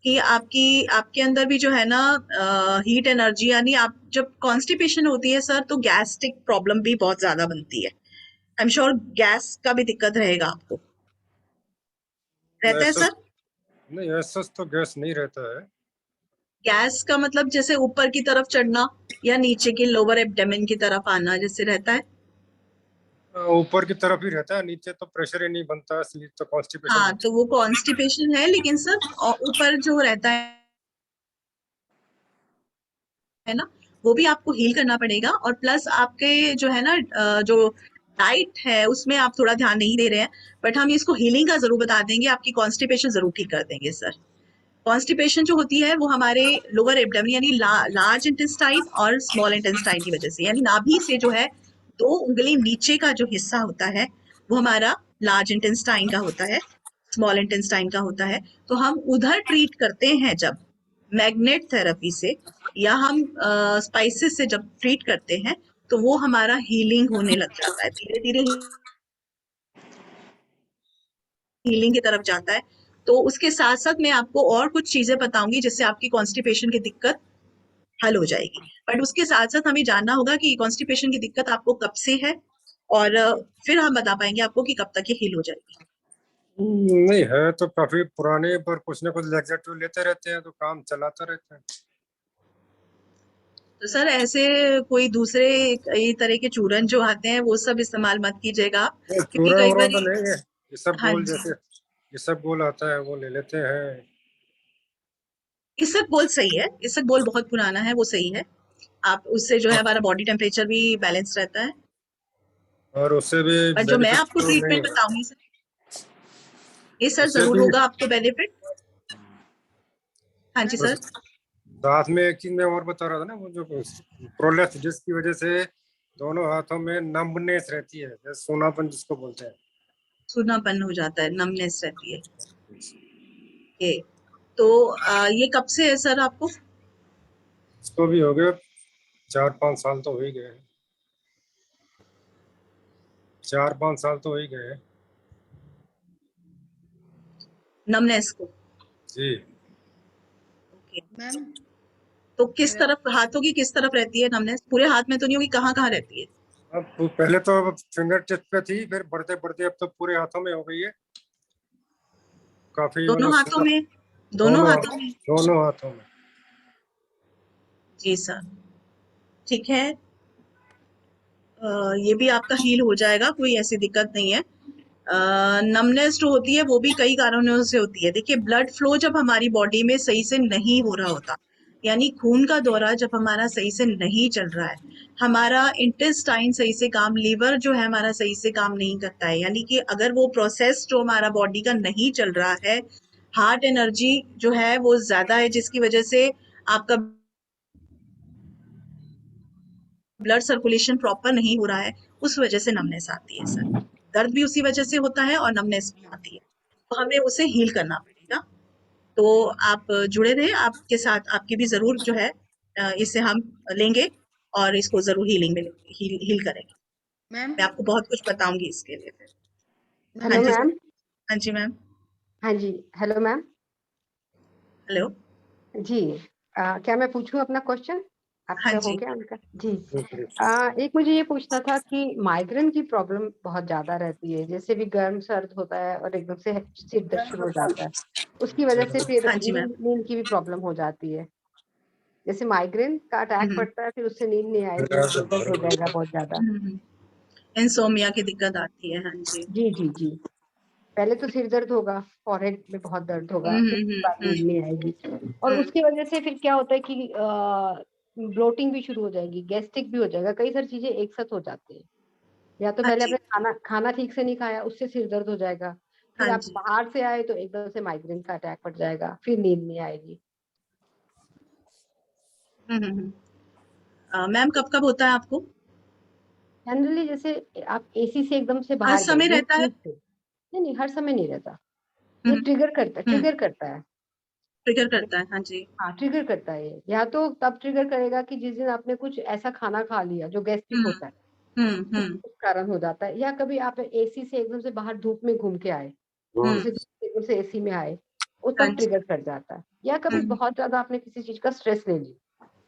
कि आपके अंदर भी जो है ना हीट एनर्जी, यानी आप जब कॉन्स्टिपेशन होती है सर तो गैस्ट्रिक प्रॉब्लम भी बहुत ज्यादा बनती है। आई एम श्योर गैस का भी दिक्कत रहेगा आपको, रहता है ऐसा सर? नहीं, ऐसा तो गैस नहीं रहता है। गैस का मतलब जैसे ऊपर की तरफ चढ़ना या नीचे की लोअर एब्डोमेन की तरफ आना जैसे रहता है? ऊपर की तरफ ही रहता है, नीचे तो प्रेशर ही नहीं बनता, इसलिए तो कॉन्स्टिपेशन हाँ तो वो कॉन्स्टिपेशन है, लेकिन सर ऊपर जो रहता है ना वो भी आपको हील करना पड़ेगा। और प्लस आपके जो है ना जो डाइट है उसमें आप थोड़ा ध्यान नहीं दे रहे हैं, बट हम इसको हीलिंग का जरूर बता देंगे, आपकी कॉन्स्टिपेशन जरूर ठीक कर देंगे सर। कॉन्स्टिपेशन जो होती है वो हमारे लोअर एब्डोमेन यानी लार्ज इंटेस्टाइन और स्मॉल इंटेस्टाइन की वजह से, यानी नाभि से जो है 2 उंगली नीचे का जो हिस्सा होता है वो हमारा लार्ज इंटेस्टाइन का होता है, स्मॉल इंटेस्टाइन का होता है। तो हम उधर ट्रीट करते हैं जब मैग्नेट थेरेपी से या हम स्पाइसेस से जब ट्रीट करते हैं तो वो हमारा हीलिंग होने लग जाता है, धीरे धीरे हीलिंग की तरफ जाता है। तो उसके साथ साथ मैं आपको और कुछ चीजें बताऊंगी जिससे आपकी कॉन्स्टिपेशन की दिक्कत हल हो जाएगी। बट उसके साथ साथ हमें जानना होगा कि कॉन्स्टिपेशन की दिक्कत आपको कब से है, और फिर हम बता पाएंगे आपको कि कब तक ये हील हो जाएगी। नहीं है तो काफी पुराने, पर कुछ ना कुछ लैक्सेटिव लेते रहते हैं तो काम चलाता रहता है। तो सर ऐसे कोई दूसरे कई तरह के चूरन जो आते हैं वो सब इस्तेमाल मत कीजिएगा, क्योंकि चूरा कई वूरा बार तो नहीं है, ये सब हाँ गोल जी, जैसे ये सब गोल आता है वो ले लेते हैं। इसक बोल सही है, इसक बोल बहुत पुराना है, वो सही है। आप उससे जो है हमारा बॉडी टेम्परेचर भी बैलेंस रहता है। और उससे भी पर जो मैं बेनिफिट आपको तो नहीं ट्रीटमेंट है। बताऊंगी सर, ये सर उससे जरूर भी होगा आपको बेनिफिट। हाँ जी बस सर। साथ में एक चीज मैं और बता रहा था ना, वो जो प्रोलेप्स जिसकी वजह से दोनों हाथों में नंबनेस रहती है, जैसे सोनापन जिसको बोलते हैं। सूनापन हो जाता है, नमनेस रहती है ये। तो ये कब से है सर आपको? इसको भी हो गए 4-5 साल तो हो ही गए हैं। 4-5 साल तो हो ही गए हैं नमनेस को? जी। ओके। मैम तो किस तरफ, हाथों की किस तरफ रहती है नमनेस? पूरे हाथ में तो नहीं होगी, कहाँ कहाँ रहती है? अब तो पहले तो फिंगर टिप पे थी, फिर बढ़ते बढ़ते अब तो पूरे हाथों में हो गई है। काफी दोनों हाथों मतलब में? दोनों हाथों में? दोनों हाथों में। जी सर, ठीक है। ये भी आपका हील हो जाएगा, कोई ऐसी दिक्कत नहीं है। नमनेस जो होती है वो भी कई कारणों से होती है। देखिए ब्लड फ्लो जब हमारी बॉडी में सही से नहीं हो रहा होता, यानी खून का दौरा जब हमारा सही से नहीं चल रहा है, हमारा इंटेस्टाइन सही से काम, लीवर जो है हमारा सही से काम नहीं करता है, यानी कि अगर वो प्रोसेस जो हमारा बॉडी का नहीं चल रहा है, हार्ट एनर्जी जो है वो ज्यादा है जिसकी वजह से आपका ब्लड सर्कुलेशन प्रॉपर नहीं हो रहा है, उस वजह से नमनेस आती है सर। दर्द भी उसी वजह से होता है और नमनेस भी आती है, तो हमें उसे हील करना पड़ेगा। तो आप जुड़े रहे, आपके साथ आपकी भी जरूर जो है इसे हम लेंगे और इसको जरूर हीलिंग में हील करेंगे। मैम मैं आपको बहुत कुछ बताऊंगी इसके लिए फिर। हाँ हेलो जी मैम। हाँ जी मैम। हाँ जी, हेलो मैम। हेलो। जी, क्या मैं पूछूं अपना क्वेश्चन? हाँ आपका हो जी। गया उनका? जी। एक मुझे ये पूछना था कि माइग्रेन की प्रॉब्लम बहुत ज्यादा रहती है, जैसे भी गर्म सर्द होता है और एकदम से सिर दर्द शुरू हो जाता है, उसकी वजह से फिर हाँ जी मैम। नींद की भी प्रॉब्लम हो जाती है। जैसे माइग्रेन का अटैक पड़ता है, फिर उससे नींद नहीं आएगी, सिर दर्द हो जाएगा बहुत ज्यादा। हम्म, इंसोमिया की दिक्कत आती है, हाँ जी। जी जी जी। पहले तो सिर दर्द होगा, फॉरहेड में बहुत दर्द होगा, फिर उसके बाद नींद नहीं आएगी, और उसकी वजह से फिर क्या होता है कि ब्लोटिंग भी शुरू हो जाएगी, गैस्ट्रिक भी हो जाएगा, कई सारी चीजें एक साथ हो जाती है। या तो हाँ पहले जी, आपने खाना ठीक से नहीं खाया, उससे सिर दर्द हो जाएगा, फिर हाँ आप जी। बाहर से आए तो एकदम से माइग्रेन का अटैक पड़ जाएगा, फिर नींद नहीं आएगी। मैम कब कब होता है आपको? जनरली जैसे आप एसी से एकदम से हर बाहर गए समय धूप रहता है? धूप से, नहीं नहीं हर समय नहीं रहता, ये हम्म ट्रिगर करता है। ट्रिगर करता है, हाँ जी। हाँ ट्रिगर करता है ये, या तो तब ट्रिगर करेगा कि जिस दिन आपने कुछ ऐसा खाना खा लिया जो गैस्ट्रिक हम्म होता है, हम्म उस कारण हो जाता है, या कभी आप एसी से एकदम से बाहर धूप में घूम के आए, जैसे धूप से एकदम से एसी में आए, वो हाँ तब जी। ट्रिगर कर जाता है। या कभी हम्म बहुत ज्यादा आपने किसी चीज का स्ट्रेस ले लिया,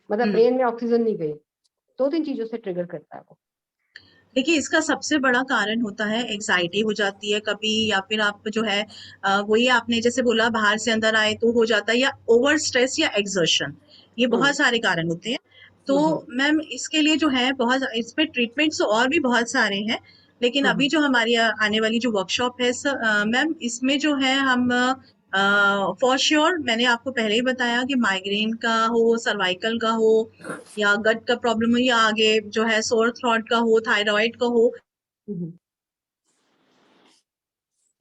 मतलब हम्म ब्रेन में ऑक्सीजन नहीं गई, 2-3 चीजों से ट्रिगर करता है वो। देखिए, इसका सबसे बड़ा कारण होता है एंग्जाइटी हो जाती है कभी, या फिर आप जो है वही आपने जैसे बोला बाहर से अंदर आए तो हो जाता है, या ओवर स्ट्रेस या एक्सर्शन, ये बहुत सारे कारण होते हैं। तो हम्म मैम इसके लिए जो है बहुत इसमें ट्रीटमेंट्स और भी बहुत सारे हैं, लेकिन अभी जो हमारी आने वाली जो वर्कशॉप है मैम, इसमें जो है हम फॉर श्योर मैंने आपको पहले ही बताया कि माइग्रेन का हो, सर्वाइकल का हो, या गट का प्रॉब्लम हो, या आगे जो है सोर थ्रॉट का हो, थायराइड का हो, हम्म।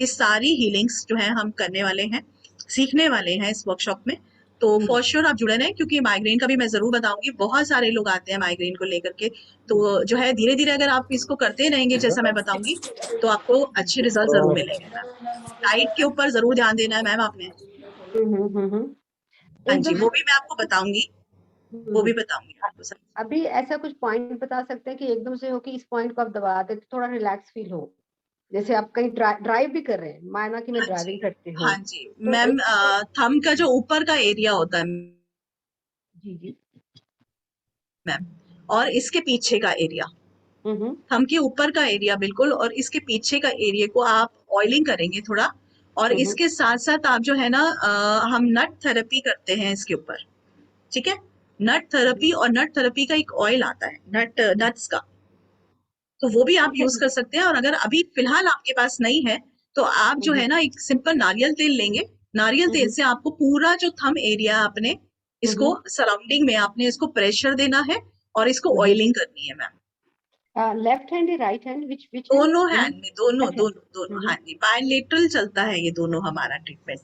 ये सारी हीलिंग्स जो है हम करने वाले हैं, सीखने वाले हैं इस वर्कशॉप में। तो फॉर श्योर आप जुड़े रहें, क्योंकि माइग्रेन का भी मैं जरूर बताऊंगी, बहुत सारे लोग आते हैं माइग्रेन को लेकर के। तो जो है धीरे धीरे अगर आप इसको करते रहेंगे जैसा मैं बताऊंगी, तो आपको अच्छे रिजल्ट जरूर मिलेंगे मैम। डाइट के ऊपर जरूर ध्यान देना है मैम आपने। हाँ जी, एकदम वो भी मैं आपको बताऊंगी, वो भी बताऊंगी अ- आपको सब। अभी ऐसा कुछ पॉइंट बता सकते हैं कि एकदम से हो कि इस पॉइंट को आप दबा दे तो थोड़ा रिलैक्स फील हो, जैसे आप कहीं ड्राइव भी कर रहे हैं, माना कि मैं हाँ जी, ड्राइविंग करती हूँ, हाँ जी तो मैम, एकदम से थंब का जो ऊपर का एरिया होता है जी जी। मैम, और इसके पीछे का एरिया, हम्म थंब के ऊपर का एरिया बिल्कुल, और इसके पीछे का एरिया को आप ऑयलिंग करेंगे थोड़ा। और हम्म इसके साथ साथ आप जो है ना हम नट थेरेपी करते हैं इसके ऊपर, ठीक है। नट थेरेपी, और नट थेरेपी का एक ऑयल आता है नट्स का, तो वो भी आप अच्छा यूज कर सकते हैं। और अगर अभी फिलहाल आपके पास नहीं है, तो आप जो है ना एक सिंपल नारियल तेल लेंगे। नारियल तेल से आपको पूरा जो थंब एरिया आपने इसको सराउंडिंग में आपने इसको प्रेशर देना है, और इसको ऑयलिंग करनी है मैम। लेफ्ट हैंड या राइट हैंड, विच हैंड? दोनों हैंड में, दोनों अच्छा। दोनों दोनों, हाँ जी, बायलेटरल चलता है ये दोनों हमारा ट्रीटमेंट।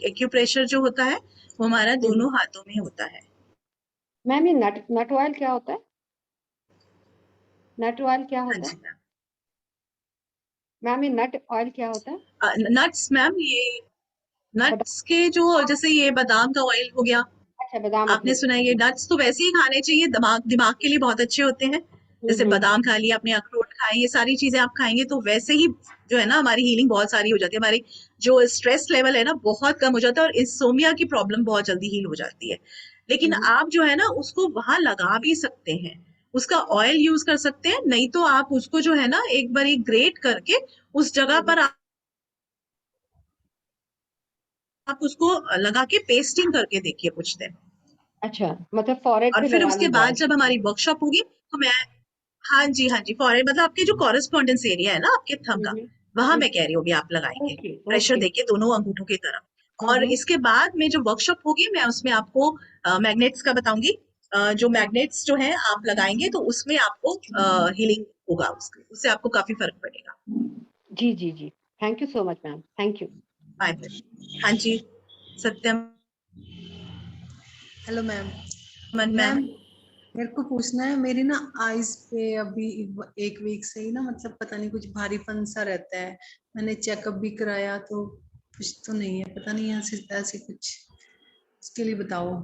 एक्यूप्रेशर जो होता है वो हमारा दोनों हाथों में होता है। मैम ये नट ऑयल क्या होता है? नट ऑयल क्या हाँ होता जी है? मैम। मैम ये नट ऑयल क्या होता है? नट्स मैम, ये बदाम? नट्स के जो जैसे ये बादाम का ऑयल हो गया, अच्छा बादाम आपने आपने सुना है, ये नट्स तो वैसे ही खाने चाहिए, दिमाग दिमाग के लिए बहुत अच्छे होते हैं। जैसे बादाम खा लिया आपने, अखरोट खाए, ये सारी चीजें आप खाएंगे तो वैसे ही जो है ना हमारी हीलिंग बहुत सारी हो जाती है, हमारी जो स्ट्रेस लेवल है ना बहुत कम हो जाता है, और इंसोमिया की प्रॉब्लम बहुत जल्दी हील हो जाती है। लेकिन आप जो है ना उसको वहां लगा भी सकते हैं, उसका ऑयल यूज कर सकते हैं, नहीं तो आप उसको जो है ना एक बार ग्रेट करके उस जगह पर आप उसको लगा के पेस्टिंग करके देखिए कुछ दिन। अच्छा मतलब फॉरहेड और पे फिर लगा उसके ली बाद जाए। जब हमारी वर्कशॉप होगी तो मैं, हाँ जी हाँ जी, फॉरेन मतलब आपके जो कॉरेस्पॉन्डेंस एरिया है ना आपके थंब का, वहां मैं कह रही हूँ अभी आप लगाएंगे ओके प्रेशर ओके। देके दोनों अंगूठों की तरफ। और इसके बाद में जो वर्कशॉप होगी मैं उसमें आपको मैग्नेट्स का बताऊंगी। जो मैग्नेट्स जो है आप लगाएंगे तो उसमें आपको हीलिंग होगा, उससे आपको काफी फर्क पड़ेगा। जी जी जी। Thank you so much ma'am, thank you. Bye bye. हाँ जी, Satyam hello ma'am. Ma'am. Ma'am मेरे को पूछना है, मेरी ना आईज पे अभी एक वीक से ही ना मतलब पता नहीं कुछ भारीपन सा रहता है। मैंने चेकअप भी कराया तो कुछ तो नहीं है, पता नहीं ऐसे ऐसे कुछ, इसके लिए बताओ।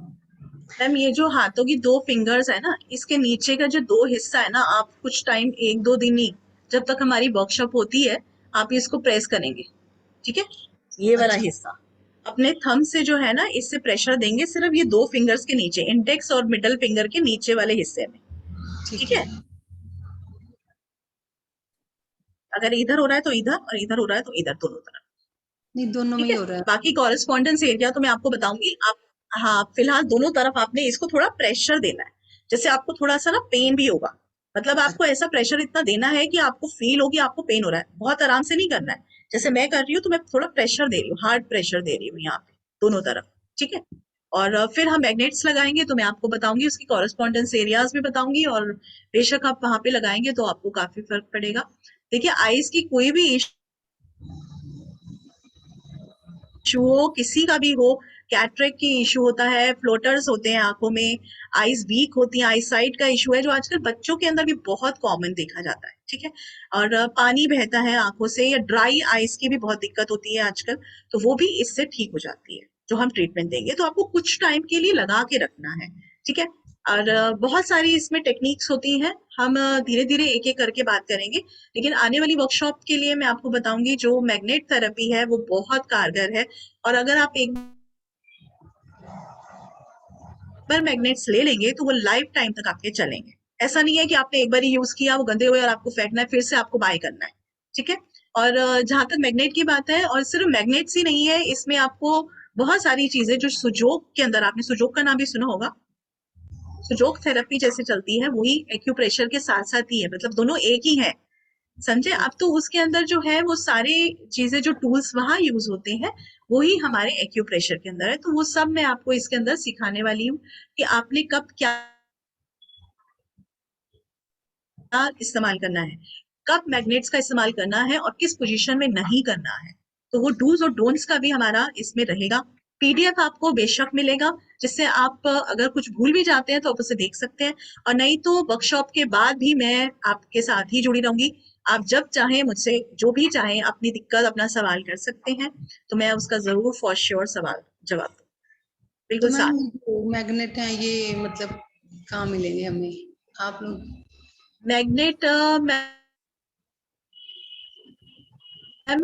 मैम ये जो हाथों की दो फिंगर्स है ना, इसके नीचे का जो दो हिस्सा है ना, आप कुछ टाइम एक दो दिन ही, जब तक हमारी वर्कशॉप होती है, आप इसको प्रेस करेंगे, ठीक है। ये वाला अच्छा हिस्सा अपने थंब से जो है ना इससे प्रेशर देंगे, सिर्फ ये दो फिंगर्स के नीचे, इंडेक्स और मिडल फिंगर के नीचे वाले हिस्से में, ठीक ठीक है। है। अगर इधर हो रहा है तो इधर, और इधर हो रहा है तो इधर, दोनों तरफ, नहीं दोनों में ठीक ही है। हो रहा है। बाकी कॉरेस्पॉन्डेंस एरिया तो मैं आपको बताऊंगी। आप, हाँ, फिलहाल दोनों तरफ आपने इसको थोड़ा प्रेशर देना है, जैसे आपको थोड़ा सा ना पेन भी होगा, मतलब आपको ऐसा प्रेशर इतना देना है कि आपको फील हो कि आपको पेन हो रहा है। बहुत आराम से नहीं करना है। जैसे मैं कर रही हूँ तो मैं थोड़ा प्रेशर दे रही हूँ, हार्ड प्रेशर दे रही हूँ यहाँ पे दोनों तरफ, ठीक है। और फिर हम मैग्नेट्स लगाएंगे तो मैं आपको बताऊंगी, उसकी कॉरेस्पॉन्डेंस एरियाज भी बताऊंगी, और बेशक आप वहां पे लगाएंगे तो आपको काफी फर्क पड़ेगा। देखिए, आईज की कोई भी इशू हो, किसी का भी हो, कैटरेक्ट की इशू होता है, फ्लोटर्स होते हैं आंखों में, आईज वीक होती हैं, आई साइट का इशू है जो आजकल बच्चों के अंदर भी बहुत कॉमन देखा जाता है, ठीक है। और पानी बहता है आंखों से, या ड्राई आईज की भी बहुत दिक्कत होती है आजकल, तो वो भी इससे ठीक हो जाती है जो हम ट्रीटमेंट देंगे। तो आपको कुछ टाइम के लिए लगा के रखना है, ठीक है। और बहुत सारी इसमें टेक्निक्स होती हैं, हम धीरे धीरे एक एक करके बात करेंगे। लेकिन आने वाली वर्कशॉप के लिए मैं आपको बताऊंगी जो मैग्नेट थेरेपी है वो बहुत कारगर है। और अगर आप एक बार मैग्नेट्स ले लेंगे तो वो लाइफ टाइम तक आपके चलेंगे। ऐसा नहीं है कि आपने एक बार ही यूज किया, वो गंदे हुए और आपको फेंकना है, फिर से आपको बाय करना है, ठीक है। और जहां तक मैग्नेट की बात है, और सिर्फ मैग्नेट्स ही नहीं है, इसमें आपको बहुत सारी चीजें जो सुजोग के अंदर, आपने सुजोग का नाम भी सुना होगा, सुजोग थेरेपी जैसे चलती है वही एक्यूप्रेशर के साथ साथ ही है, मतलब दोनों एक ही है, समझे आप। तो उसके अंदर जो है वो सारी चीजें, जो टूल्स वहां यूज होते हैं वही हमारे एक्यूप्रेशर के अंदर है। तो वो सब मैं आपको इसके अंदर सिखाने वाली हूँ कि आपने कब क्या इस्तेमाल करना है, कब मैग्नेट्स का इस्तेमाल करना है और किस पोजीशन में नहीं करना है। तो वो डूज और डोंट्स का भी हमारा इसमें रहेगा। पीडीएफ आपको बेशक मिलेगा, जिससे आप अगर कुछ भूल भी जाते हैं तो आप उसे देख सकते हैं, और नहीं तो वर्कशॉप के बाद भी मैं आपके साथ ही जुड़ी रहूंगी। आप जब चाहें मुझसे जो भी चाहें अपनी दिक्कत, अपना सवाल कर सकते हैं, तो मैं उसका जरूर फॉर श्योर सवाल जवाब दूँ, तो बिल्कुल मैम साथ। जो मैग्नेट है ये मतलब कहाँ मिलेंगे हमें, आप लोग? मैग्नेट मैम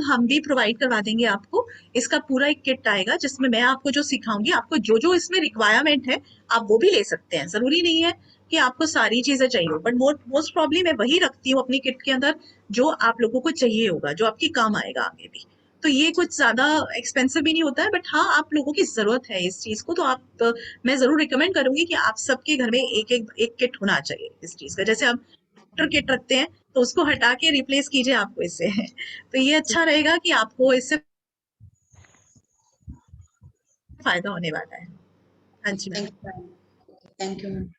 हम भी प्रोवाइड करवा देंगे आपको। इसका पूरा एक किट आएगा जिसमें मैं आपको जो सिखाऊंगी, आपको जो जो इसमें रिक्वायरमेंट है आप वो भी ले सकते हैं। जरूरी नहीं है कि आपको सारी चीजें चाहिए हो, बट मोस्ट प्रॉब्ली मैं वही रखती हूँ अपनी किट के अंदर जो आप लोगों को चाहिए होगा, जो आपकी काम आएगा आगे भी। तो ये कुछ ज्यादा एक्सपेंसिव भी नहीं होता है, बट हाँ आप लोगों की जरूरत है इस चीज को, तो आप मैं जरूर रिकमेंड करूंगी कि आप सबके घर में एक किट होना चाहिए इस चीज का। जैसे आप डॉक्टर किट रखते हैं तो उसको हटा के रिप्लेस कीजिए आपको इससे तो ये अच्छा रहेगा कि आपको इससे फायदा होने वाला है। हाँ जी मैम। Thank you ma'am.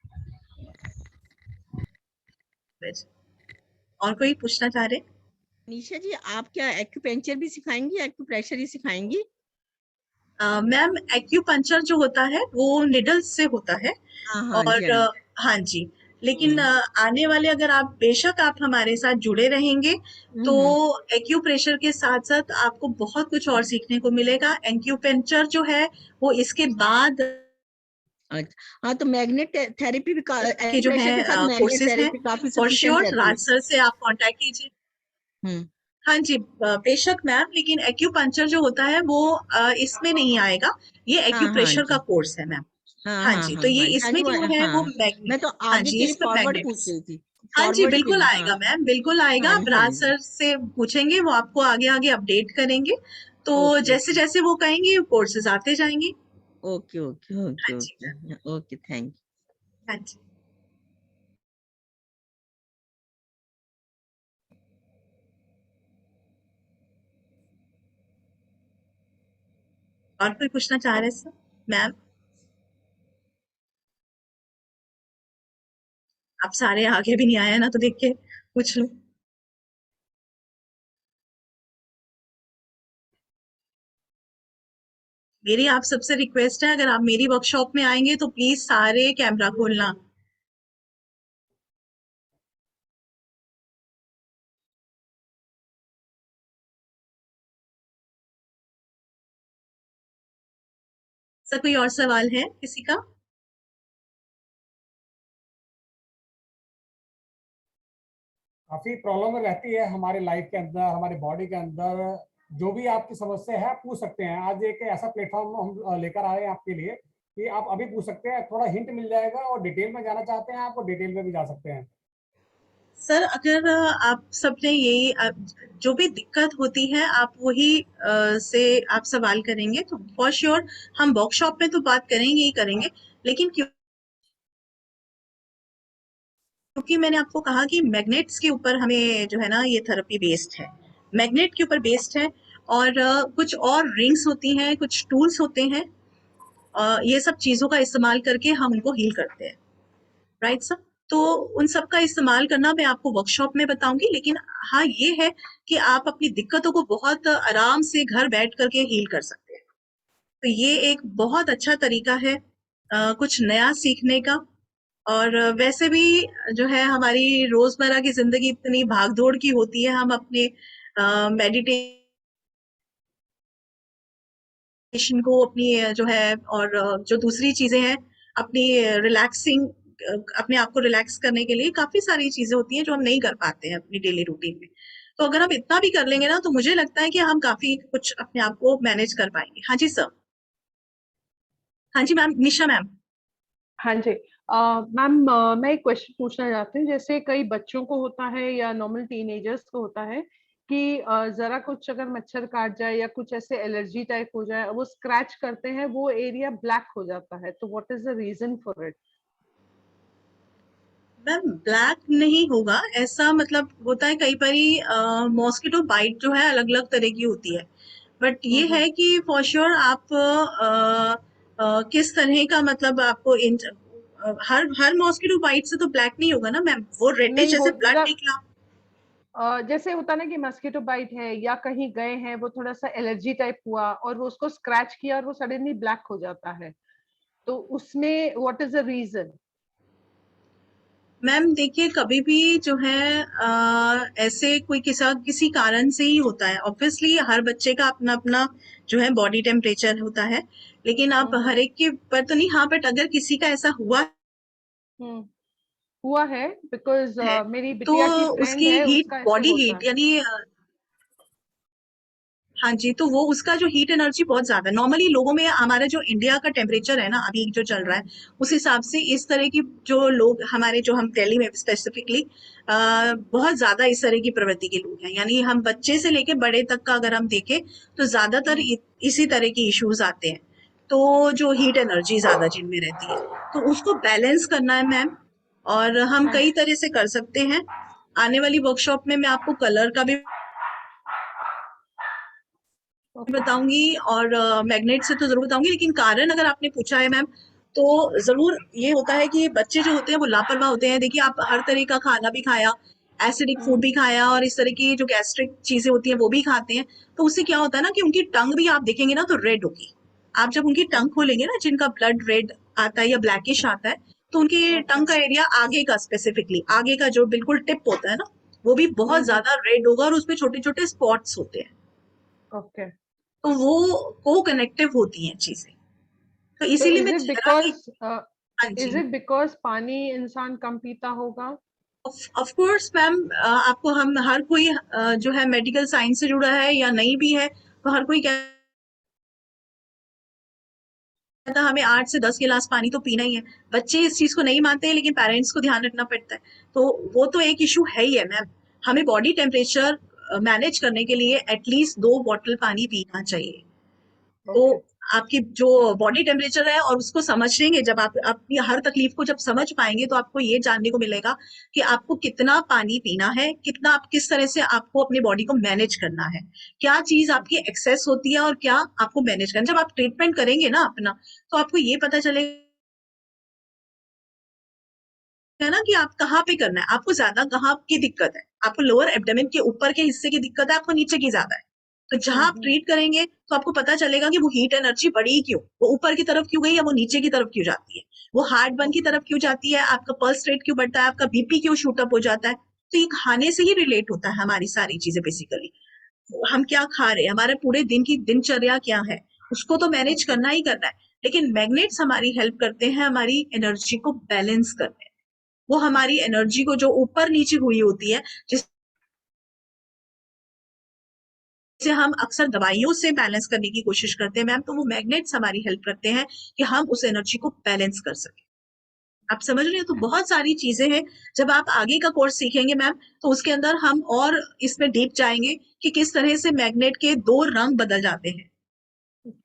और कोई पूछना चाह रहे? निशा जी, आप क्या एक्यूपेंचर भी सिखाएंगी, एक्यूप्रेशर ही सिखाएंगी? मैम एक्यूपंक्चर जो होता है वो निडल्स से होता है, हाँ हाँ जी, और हाँ जी। लेकिन आने वाले, अगर आप बेशक आप हमारे साथ जुड़े रहेंगे तो एक्यूप्रेशर के साथ साथ आपको बहुत कुछ और सीखने को मिलेगा। एक्यूपंक्चर जो है वो इसके बाद अच्छा हाँ, तो मैग्नेट थेरेपी भी के जो है एक्यूप्रेशर के साथ मैग्नेट कोर्सेज हैं। थेरेपी काफी फॉर सफिशिएंट श्योर रहती राज सर से आप कांटेक्ट कीजिए। है। हाँ जी, बेशक मैम, लेकिन एक्यूपंक्चर जो होता है वो इसमें नहीं आएगा। ये हाँ हाँ एक्यूप्रेशर का जी, कोर्स है मैम। हाँ हाँ हाँ जी, हाँ तो ये हाँ हाँ इसमें जी, वो जो है वो हाँ, मैं मैग्नेट। तो हाँ आगे जी, के लिए इसमें फॉरवर्ड पूछ मैग्नेट्स। रही थी, हाँ जी, फॉरवर्ड के बिल्कुल लिए। हाँ आएगा मैम, बिल्कुल आएगा। हाँ आप हाँ राज जी, सर से पूछेंगे, वो आपको आगे आगे अपडेट करेंगे। तो ओके जैसे ओके जैसे वो कहेंगे कोर्सेज आते जाएंगे। ओके ओके ओके हाँ जी ma'am. Okay okay, thank you. हाँ जी। और कोई पूछना चाह रहे सर? मैम, आप सारे आगे भी नहीं आए ना, तो देख के पूछ लो। मेरी आप सबसे रिक्वेस्ट है, अगर आप मेरी वर्कशॉप में आएंगे तो प्लीज सारे कैमरा खोलना। सर कोई और सवाल है किसी का? काफी प्रॉब्लम रहती है हमारे लाइफ के अंदर, हमारे बॉडी के अंदर। जो भी आपकी समस्या है आप पूछ सकते हैं। आज एक ऐसा प्लेटफॉर्म हम लेकर आए हैं आपके लिए कि आप अभी पूछ सकते हैं, थोड़ा हिंट मिल जाएगा, और डिटेल में जाना चाहते हैं आप डिटेल में भी जा सकते हैं। सर अगर आप सबने यही जो भी दिक्कत होती है आप वही से आप सवाल करेंगे तो फॉर श्योर हम वर्कशॉप में तो बात करेंगे ही करेंगे। लेकिन क्योंकि मैंने आपको कहा कि मैग्नेट्स के ऊपर हमें जो है ना ये थेरेपी बेस्ड है, मैग्नेट के ऊपर बेस्ड है। और कुछ और रिंग्स होती हैं, कुछ टूल्स होते हैं, ये सब चीजों का इस्तेमाल करके हम उनको हील करते हैं, राइट सर? तो उन सब का इस्तेमाल करना मैं आपको वर्कशॉप में बताऊंगी, लेकिन हाँ ये है कि आप अपनी दिक्कतों को बहुत आराम से घर बैठ करके हील कर सकते हैं। तो ये एक बहुत अच्छा तरीका है कुछ नया सीखने का। और वैसे भी जो है हमारी रोजमर्रा की जिंदगी इतनी भागदौड़ की होती है, हम अपने मेडिटेशन को अपनी जो है और जो दूसरी चीजें हैं अपनी रिलैक्सिंग, अपने आप को रिलैक्स करने के लिए काफी सारी चीजें होती हैं जो हम नहीं कर पाते हैं अपनी डेली रूटीन में। तो अगर हम इतना भी कर लेंगे ना तो मुझे लगता है कि हम काफी कुछ अपने आप को मैनेज कर पाएंगे। हाँ जी सर। हाँ जी मैम, निशा मैम। हाँ जी मैम, मैं एक क्वेश्चन पूछना चाहती हूँ। जैसे कई बच्चों को होता है या नॉर्मल टीनेजर्स को होता है कि जरा कुछ अगर मच्छर काट जाए या कुछ ऐसे एलर्जी टाइप हो जाए, वो स्क्रैच करते हैं, वो एरिया ब्लैक हो जाता है, तो what is the reason for it? Ma'am black नहीं होगा ऐसा, मतलब होता है कई बारी मॉस्किटो बाइट जो है अलग अलग तरह की होती है, बट ये है कि फॉर श्योर आप किस तरह का, मतलब आपको हर मॉस्किटो बाइट से तो ब्लैक नहीं होगा ना मैम, वो रेडिश नहीं जैसे हो, ब्लड मतलब निकला। जैसे होता ना कि मस्कीटो बाइट है या कहीं गए हैं, वो थोड़ा सा एलर्जी टाइप हुआ और वो उसको स्क्रैच किया और वो सडनली ब्लैक हो जाता है, तो उसमें what is the reason? Ma'am देखिए कभी भी जो है ऐसे कोई किसी कारण से ही होता है। ऑब्वियसली हर बच्चे का अपना अपना जो है बॉडी टेम्परेचर होता है, लेकिन आप हर एक के पर तो नहीं, हाँ बट अगर किसी का ऐसा हुआ हुआ है, बिकॉज है मेरी तो बिटिया की फ्रेंड उसकी है, हीट, उसका ऐसे बॉडी होता हीट है। यानी हाँ जी, तो वो उसका जो हीट एनर्जी बहुत ज्यादा है। नॉर्मली लोगों में हमारा जो इंडिया का टेम्परेचर है ना अभी जो चल रहा है, उस हिसाब से इस तरह की जो लोग हमारे, जो हम दिल्ली में स्पेसिफिकली बहुत ज्यादा इस तरह की प्रवृत्ति के लोग हैं। यानी हम बच्चे से लेके बड़े तक का अगर हम देखें तो ज्यादातर इसी तरह की इश्यूज आते हैं। तो जो हीट एनर्जी ज्यादा जिनमें रहती है, तो उसको बैलेंस करना है मैम, और हम कई तरह से कर सकते हैं। आने वाली वर्कशॉप में मैं आपको कलर का भी बताऊंगी और मैग्नेट से तो जरूर बताऊंगी, लेकिन कारण अगर आपने पूछा है मैम, तो जरूर ये होता है कि बच्चे जो होते हैं वो लापरवाह होते हैं। देखिए आप हर तरह का खाना भी खाया, एसिडिक फूड भी खाया, और इस तरह की जो गैस्ट्रिक चीजें होती हैं वो भी खाते हैं, तो उससे क्या होता है ना कि उनकी टंग भी आप देखेंगे ना तो रेड होगी। आप जब उनकी टंग खोलेंगे ना, जिनका ब्लड रेड आता है या ब्लैकिश आता है, तो उनकी टंग का एरिया आगे का, स्पेसिफिकली आगे का जो बिल्कुल टिप होता है ना, वो भी बहुत ज्यादा रेड होगा और उसपे छोटे छोटे स्पॉट्स होते हैं। ओके, तो वो को कनेक्टिव होती हैं चीजें, तो तो इसीलिए इज मैं इट चेहरा की। बिकॉज हाँ जी, पानी इंसान कम पीता होगा? ऑफ कोर्स मैम, आपको हम हर कोई जो है मेडिकल साइंस से जुड़ा है या नहीं भी है, तो हर कोई कहता है हमें 8 से 10 गिलास पानी तो पीना ही है। बच्चे इस चीज को नहीं मानते हैं, लेकिन पेरेंट्स को ध्यान रखना पड़ता है। तो वो तो एक इशू है ही है मैम। हमें बॉडी टेम्परेचर मैनेज करने के लिए एटलीस्ट 2 बॉटल पानी पीना चाहिए। तो आपकी जो बॉडी टेम्परेचर है और उसको समझ लेंगे, जब आप अपनी हर तकलीफ को जब समझ पाएंगे, तो आपको ये जानने को मिलेगा कि आपको कितना पानी पीना है, कितना आप किस तरह से आपको अपनी बॉडी को मैनेज करना है, क्या चीज आपकी एक्सेस होती है और क्या आपको मैनेज करना। जब आप ट्रीटमेंट करेंगे ना अपना, तो आपको ये पता चलेगा है ना कि आप कहाँ पे करना है, आपको ज्यादा कहाँ की दिक्कत है। आपको लोअर एब्डोमेन के ऊपर के हिस्से की दिक्कत है, आपको नीचे की ज्यादा है। तो जहां आप ट्रीट करेंगे तो आपको पता चलेगा कि वो हीट एनर्जी बढ़ी क्यों, वो ऊपर की तरफ क्यों गई या वो नीचे की तरफ क्यों जाती है, वो हार्ट बर्न की तरफ क्यों जाती है, आपका पल्स रेट क्यों बढ़ता है, आपका बीपी क्यों शूट अप हो जाता है। तो ये खाने से ही रिलेट होता है हमारी सारी चीजें बेसिकली। हम क्या खा रहे हैं, हमारे पूरे दिन की दिनचर्या क्या है, उसको तो मैनेज करना ही करना है। लेकिन मैग्नेट्स हमारी हेल्प करते हैं हमारी एनर्जी को बैलेंस करने। वो हमारी एनर्जी को जो ऊपर नीचे हुई होती है, जिससे हम अक्सर दवाइयों से बैलेंस करने की कोशिश करते हैं मैम, तो वो मैग्नेट्स हमारी हेल्प करते हैं कि हम उस एनर्जी को बैलेंस कर सकें। आप समझ रहे हो? तो बहुत सारी चीजें हैं। जब आप आगे का कोर्स सीखेंगे मैम, तो उसके अंदर हम और इसमें डीप जाएंगे कि किस तरह से मैग्नेट के 2 रंग बदल जाते हैं।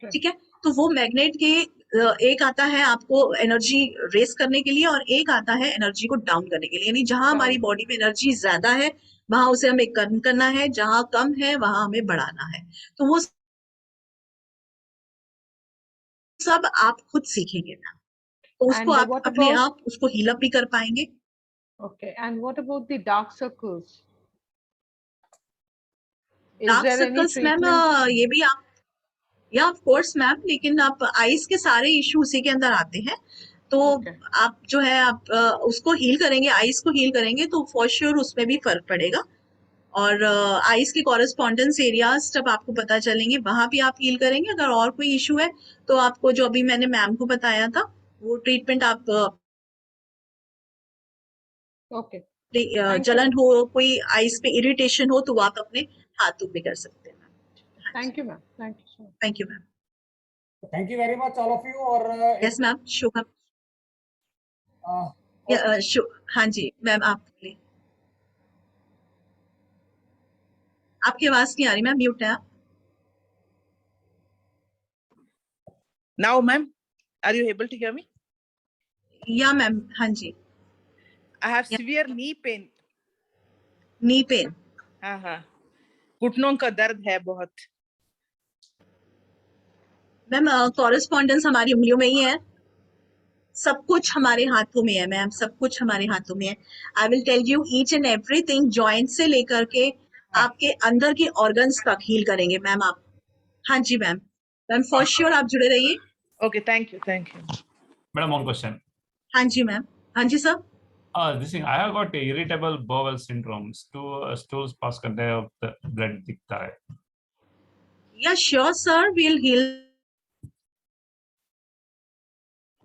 ठीक है, तो वो मैग्नेट के एक आता है आपको एनर्जी रेस करने के लिए और एक आता है एनर्जी को डाउन करने के लिए, यानी जहां हमारी बॉडी में एनर्जी ज्यादा है वहां उसे हमें कम करना है, जहां कम है वहां हमें बढ़ाना है। तो वो सब आप खुद सीखेंगे मैम, तो उसको And आप what अपने about, आप उसको हील अप भी कर पाएंगे। okay, and what about the dark circles? Is dark there any circles ma'am treatment? ये भी आप, या ऑफ कोर्स मैम, लेकिन आप आईज के सारे इश्यू उसी के अंदर आते हैं। तो Okay. आप जो है आप उसको हील करेंगे, आईज को हील करेंगे तो फॉर श्योर उसमें भी फर्क पड़ेगा। और आईज के कॉरेस्पॉन्डेंस एरियाज जब आपको पता चलेंगे वहां भी आप हील करेंगे। अगर और कोई इशू है तो आपको जो अभी मैंने मैम को बताया था वो ट्रीटमेंट आप Okay. Thank जलन you. हो, कोई आईज पे इरिटेशन हो तो आप अपने हाथों पे कर सकते हैं। Thank you, ma'am. Thank you so much. Thank you ma'am. Thank you very much all of you. और यस मैम, शुभम। हाँ जी मैम, आप बोलिए। आपकी आवाज नहीं आ रही मैम, म्यूट है आप। Now, ma'am, are you able to hear me? या मैम, हाँ जी। I have severe knee pain. Knee pain? हाँ, घुटनों का दर्द है बहुत। मैम कॉरेस्पॉन्डेंस हमारी उंगलियों में ही है, सब कुछ हमारे हाथों में है मैम, सब कुछ हमारे हाथों में है। I will tell you each and everything, joint से लेकर के आपके अंदर के ऑर्गन्स तक हील करेंगे मैम आप। हाँ जी मैम, मैम फॉर श्योर आप जुड़े रहिए। Okay, thank you, thank you. Madam, one question. हाँ जी मैम, हाँ जी sir. This thing, I have got irritable bowel syndrome. Stools pass करते हैं, the blood दिखता है। या sure sir, we'll heal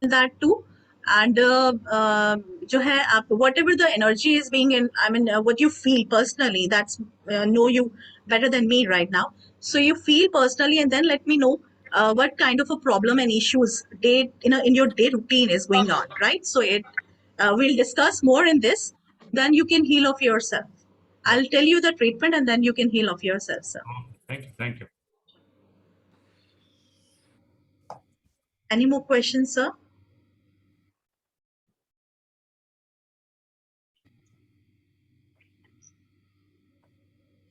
that too. And जो है आप whatever the energy is being in, I mean what you feel personally, that's know you better than me right now. So you feel personally and then let me know what kind of a problem and issues in your day routine is going on, right? So we'll discuss more in this, then you can heal of yourself. I'll tell you the treatment and then you can heal of yourself, sir. Thank you, thank you. Any more questions, sir?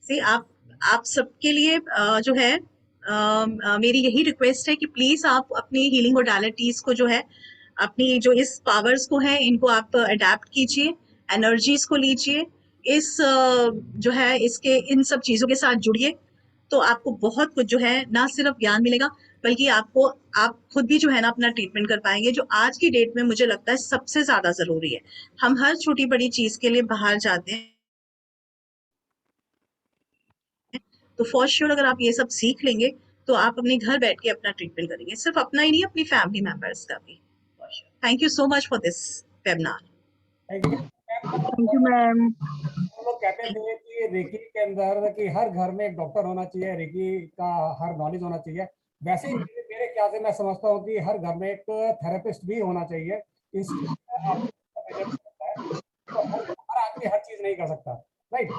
See, आप सबके लिए जो है मेरी यही request है कि please आप अपनी हीलिंग मोडालिटीज को जो है, अपनी जो इस पावर्स को है इनको आप अडेप्ट कीजिए, एनर्जीज को लीजिए, इस जो है इसके इन सब चीजों के साथ जुड़िए, तो आपको बहुत कुछ जो है ना सिर्फ ज्ञान मिलेगा बल्कि आप खुद भी जो है ना अपना ट्रीटमेंट कर पाएंगे, जो आज की डेट में मुझे लगता है सबसे ज्यादा जरूरी है। हम हर छोटी बड़ी चीज के लिए बाहर जाते हैं, तो फॉर श्योर अगर आप ये सब सीख लेंगे तो आप अपने घर बैठ के अपना ट्रीटमेंट करेंगे, सिर्फ अपना ही नहीं अपनी फैमिली मेंबर्स का भी। Thank you so much for this webinar. Thank you, ma'am. हम लोग कहते थे कि रेकी के अंदर कि हर घर में एक डॉक्टर होना चाहिए, रेकी का हर नॉलेज होना चाहिए। वैसे ही मेरे ख्याल से मैं समझता हूँ कि हर घर में एक थेरेपिस्ट भी होना चाहिए। तो हर आदमी हर चीज नहीं कर सकता, राइट?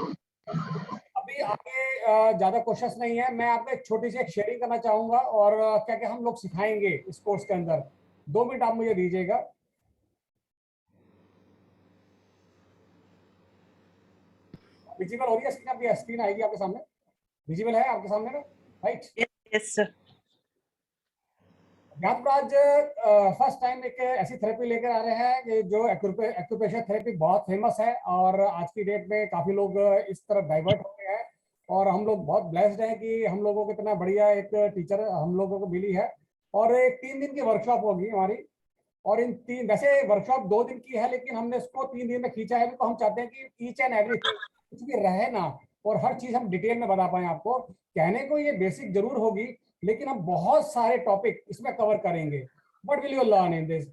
अभी आगे ज्यादा क्वेश्चंस नहीं है, मैं आपको एक छोटी सी एक शेयरिंग करना चाहूंगा और क्या क्या हम लोग सिखाएंगे इस कोर्स के अंदर। 2 मिनट आप मुझे दीजिएगा। विजिबल हो रही है स्क्रीन? आपकी स्क्रीन आएगी आपके सामने, विजिबल है आपके सामने ना, राइट? Yes, sir. आज फर्स्ट टाइम एक ऐसी थेरेपी लेकर आ रहे हैं कि जो एक्यूप्रेशर थेरेपी बहुत फेमस है और आज की डेट में काफी लोग इस तरफ डाइवर्ट हो गए हैं और हम लोग बहुत ब्लेस्ड हैं कि हम लोगों को इतना बढ़िया एक टीचर हम लोगों को मिली है। और एक 3 दिन की वर्कशॉप होगी हमारी, और इन 3 वैसे वर्कशॉप 2 दिन की है लेकिन हमने इसको 3 दिन में खींचा है, तो हम चाहते हैं कि ईच एंड एवरीथिंग कुछ भी रहे ना और हर चीज हम डिटेल में बता पाए आपको। कहने को ये बेसिक जरूर होगी लेकिन हम बहुत सारे टॉपिक इसमें कवर करेंगे। What will you learn in this?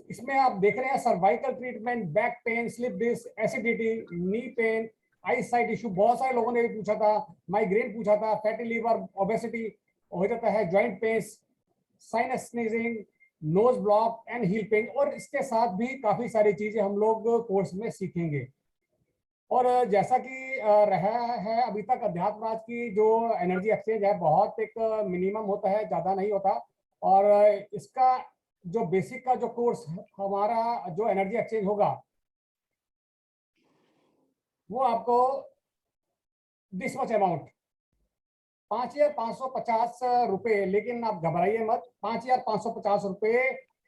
इसमें आप देख रहे हैं cervical treatment, back pain, slip disc, acidity, knee pain, eye sight issue, बहुत सारे लोगों ने भी पूछा था, माइग्रेन पूछा था, फैटी लीवर, ओबेसिटी हो जाता है, joint pain, sinus sneezing, nose block and heel pain, और इसके साथ भी काफी सारी चीजें हम लोग कोर्स में सीखेंगे। और जैसा कि रहा है अभी तक अध्यात्मराज की जो एनर्जी एक्सचेंज है बहुत एक मिनिमम होता है, ज्यादा नहीं होता, और इसका जो बेसिक का जो कोर्स हमारा जो एनर्जी एक्सचेंज होगा वो आपको दिस मच अमाउंट 5,550 रुपए, लेकिन आप घबराइए मत। 5,550 रुपए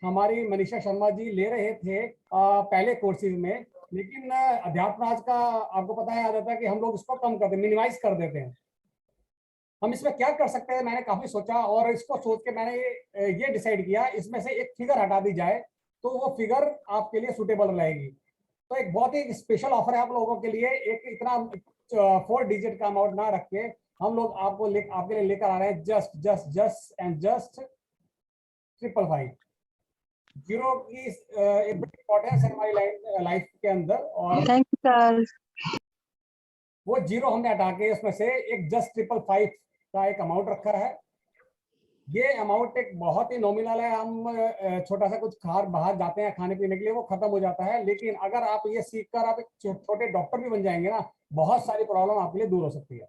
हमारी मनीषा शर्मा जी ले रहे थे पहले कोर्सेज में, लेकिन अध्यात्मराज का आपको पता है आदत है कि हम लोग इसको कम कर देते, मिनिमाइज कर देते हैं। हम इसमें क्या कर सकते हैं, मैंने काफी सोचा और इसको सोच के मैंने ये डिसाइड किया इसमें से एक फिगर हटा दी जाए तो वो फिगर आपके लिए सुटेबल रहेगी। तो एक बहुत ही स्पेशल ऑफर है आप लोगों के लिए। एक इतना 4 डिजिट का अमाउंट ना रख के हम लोग आपके लिए लेकर आ रहे हैं जस्ट 555। जीरो की एक बड़ी इंपॉर्टेंस है हमारी लाइफ के अंदर, और थैंक यू सर। वो जीरो हमने हटा के उसमें से एक जस्ट 555 का एक अमाउंट रखा है। ये अमाउंट एक बहुत ही नॉमिनल है। हम छोटा सा कुछ बाहर जाते हैं खाने पीने के लिए, वो खत्म हो जाता है, लेकिन अगर आप ये सीखकर आप एक छोटे डॉक्टर भी बन जाएंगे ना, बहुत सारी प्रॉब्लम आपके लिए दूर हो सकती है।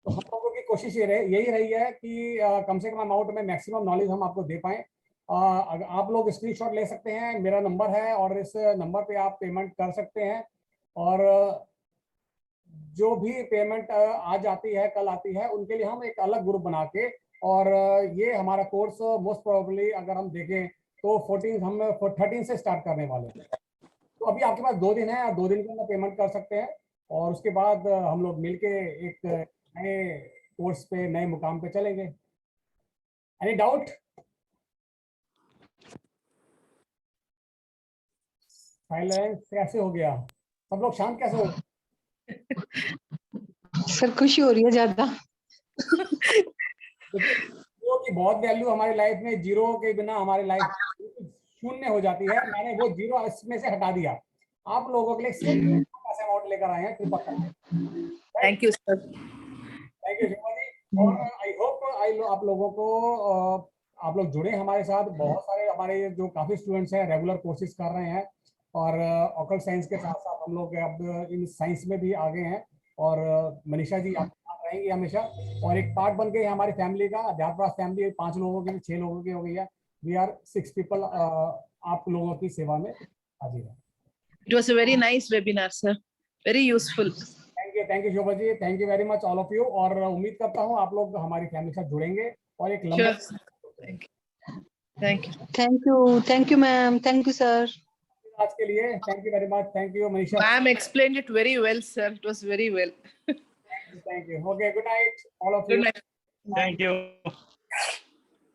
तो हम लोगों की कोशिश यही रही है कि कम से कम अमाउंट में मैक्सिमम नॉलेज हम आपको दे पाएं। आप लोग स्क्रीनशॉट ले सकते हैं, मेरा नंबर है और इस नंबर पे आप पेमेंट कर सकते हैं, और जो भी पेमेंट आज आती है कल आती है उनके लिए हम एक अलग ग्रुप बना के, और ये हमारा कोर्स मोस्ट प्रोबेबली अगर हम देखें तो 13 से स्टार्ट करने वाले हैं। तो अभी आपके पास 2 दिन है, 2 दिन के अंदर पेमेंट कर सकते हैं, और उसके बाद हम लोग मिलके एक नए कोर्स पे नए मुकाम पे चलेंगे। Any doubt? साइलेंस कैसे हो गया? सब लोग शांत कैसे हो? सर खुशी हो रही है ज्यादा। जीरो की बहुत वैल्यू हमारी लाइफ में, जीरो के बिना हमारी लाइफ शून्य हो जाती है। मैंने वो जीरो इसमें से हटा दिया, आप लोगों के लिए सिर्फ अमाउंट लेकर आए हैं। Thank you sir. Thank you Shiva ji. और आई होप आप लोगों को आप लोग जुड़े हमारे साथ। बहुत सारे हमारे जो काफी स्टूडेंट्स हैं रेगुलर कोर्सेज कर रहे हैं, और ऑकल्ट साइंस के साथ साथ हम लोग अब इन साइंस में भी आगे हैं, और मनीषा जी आप रहेंगी हमेशा, और एक पार्ट बन गई हमारी फैमिली का। अध्यात्मराज फैमिली 5 लोगों की 6 लोगों की हो गई है। वी आर 6 पीपल आप लोगों की सेवा में हाजिर है। It was a very nice webinar, sir. Very useful. Thank you Shobha ji, thank you very much all of you, और उम्मीद करता हूँ आप लोग हमारी फैमिली के साथ जुड़ेंगे और एक लंबा। Thank you ma'am, thank you sir. आज के लिए thank you very much. Thank you Manisha. Ma'am explained it very well, sir. It was very well. Thank you. Okay, good night all of you. Good night. Thank you.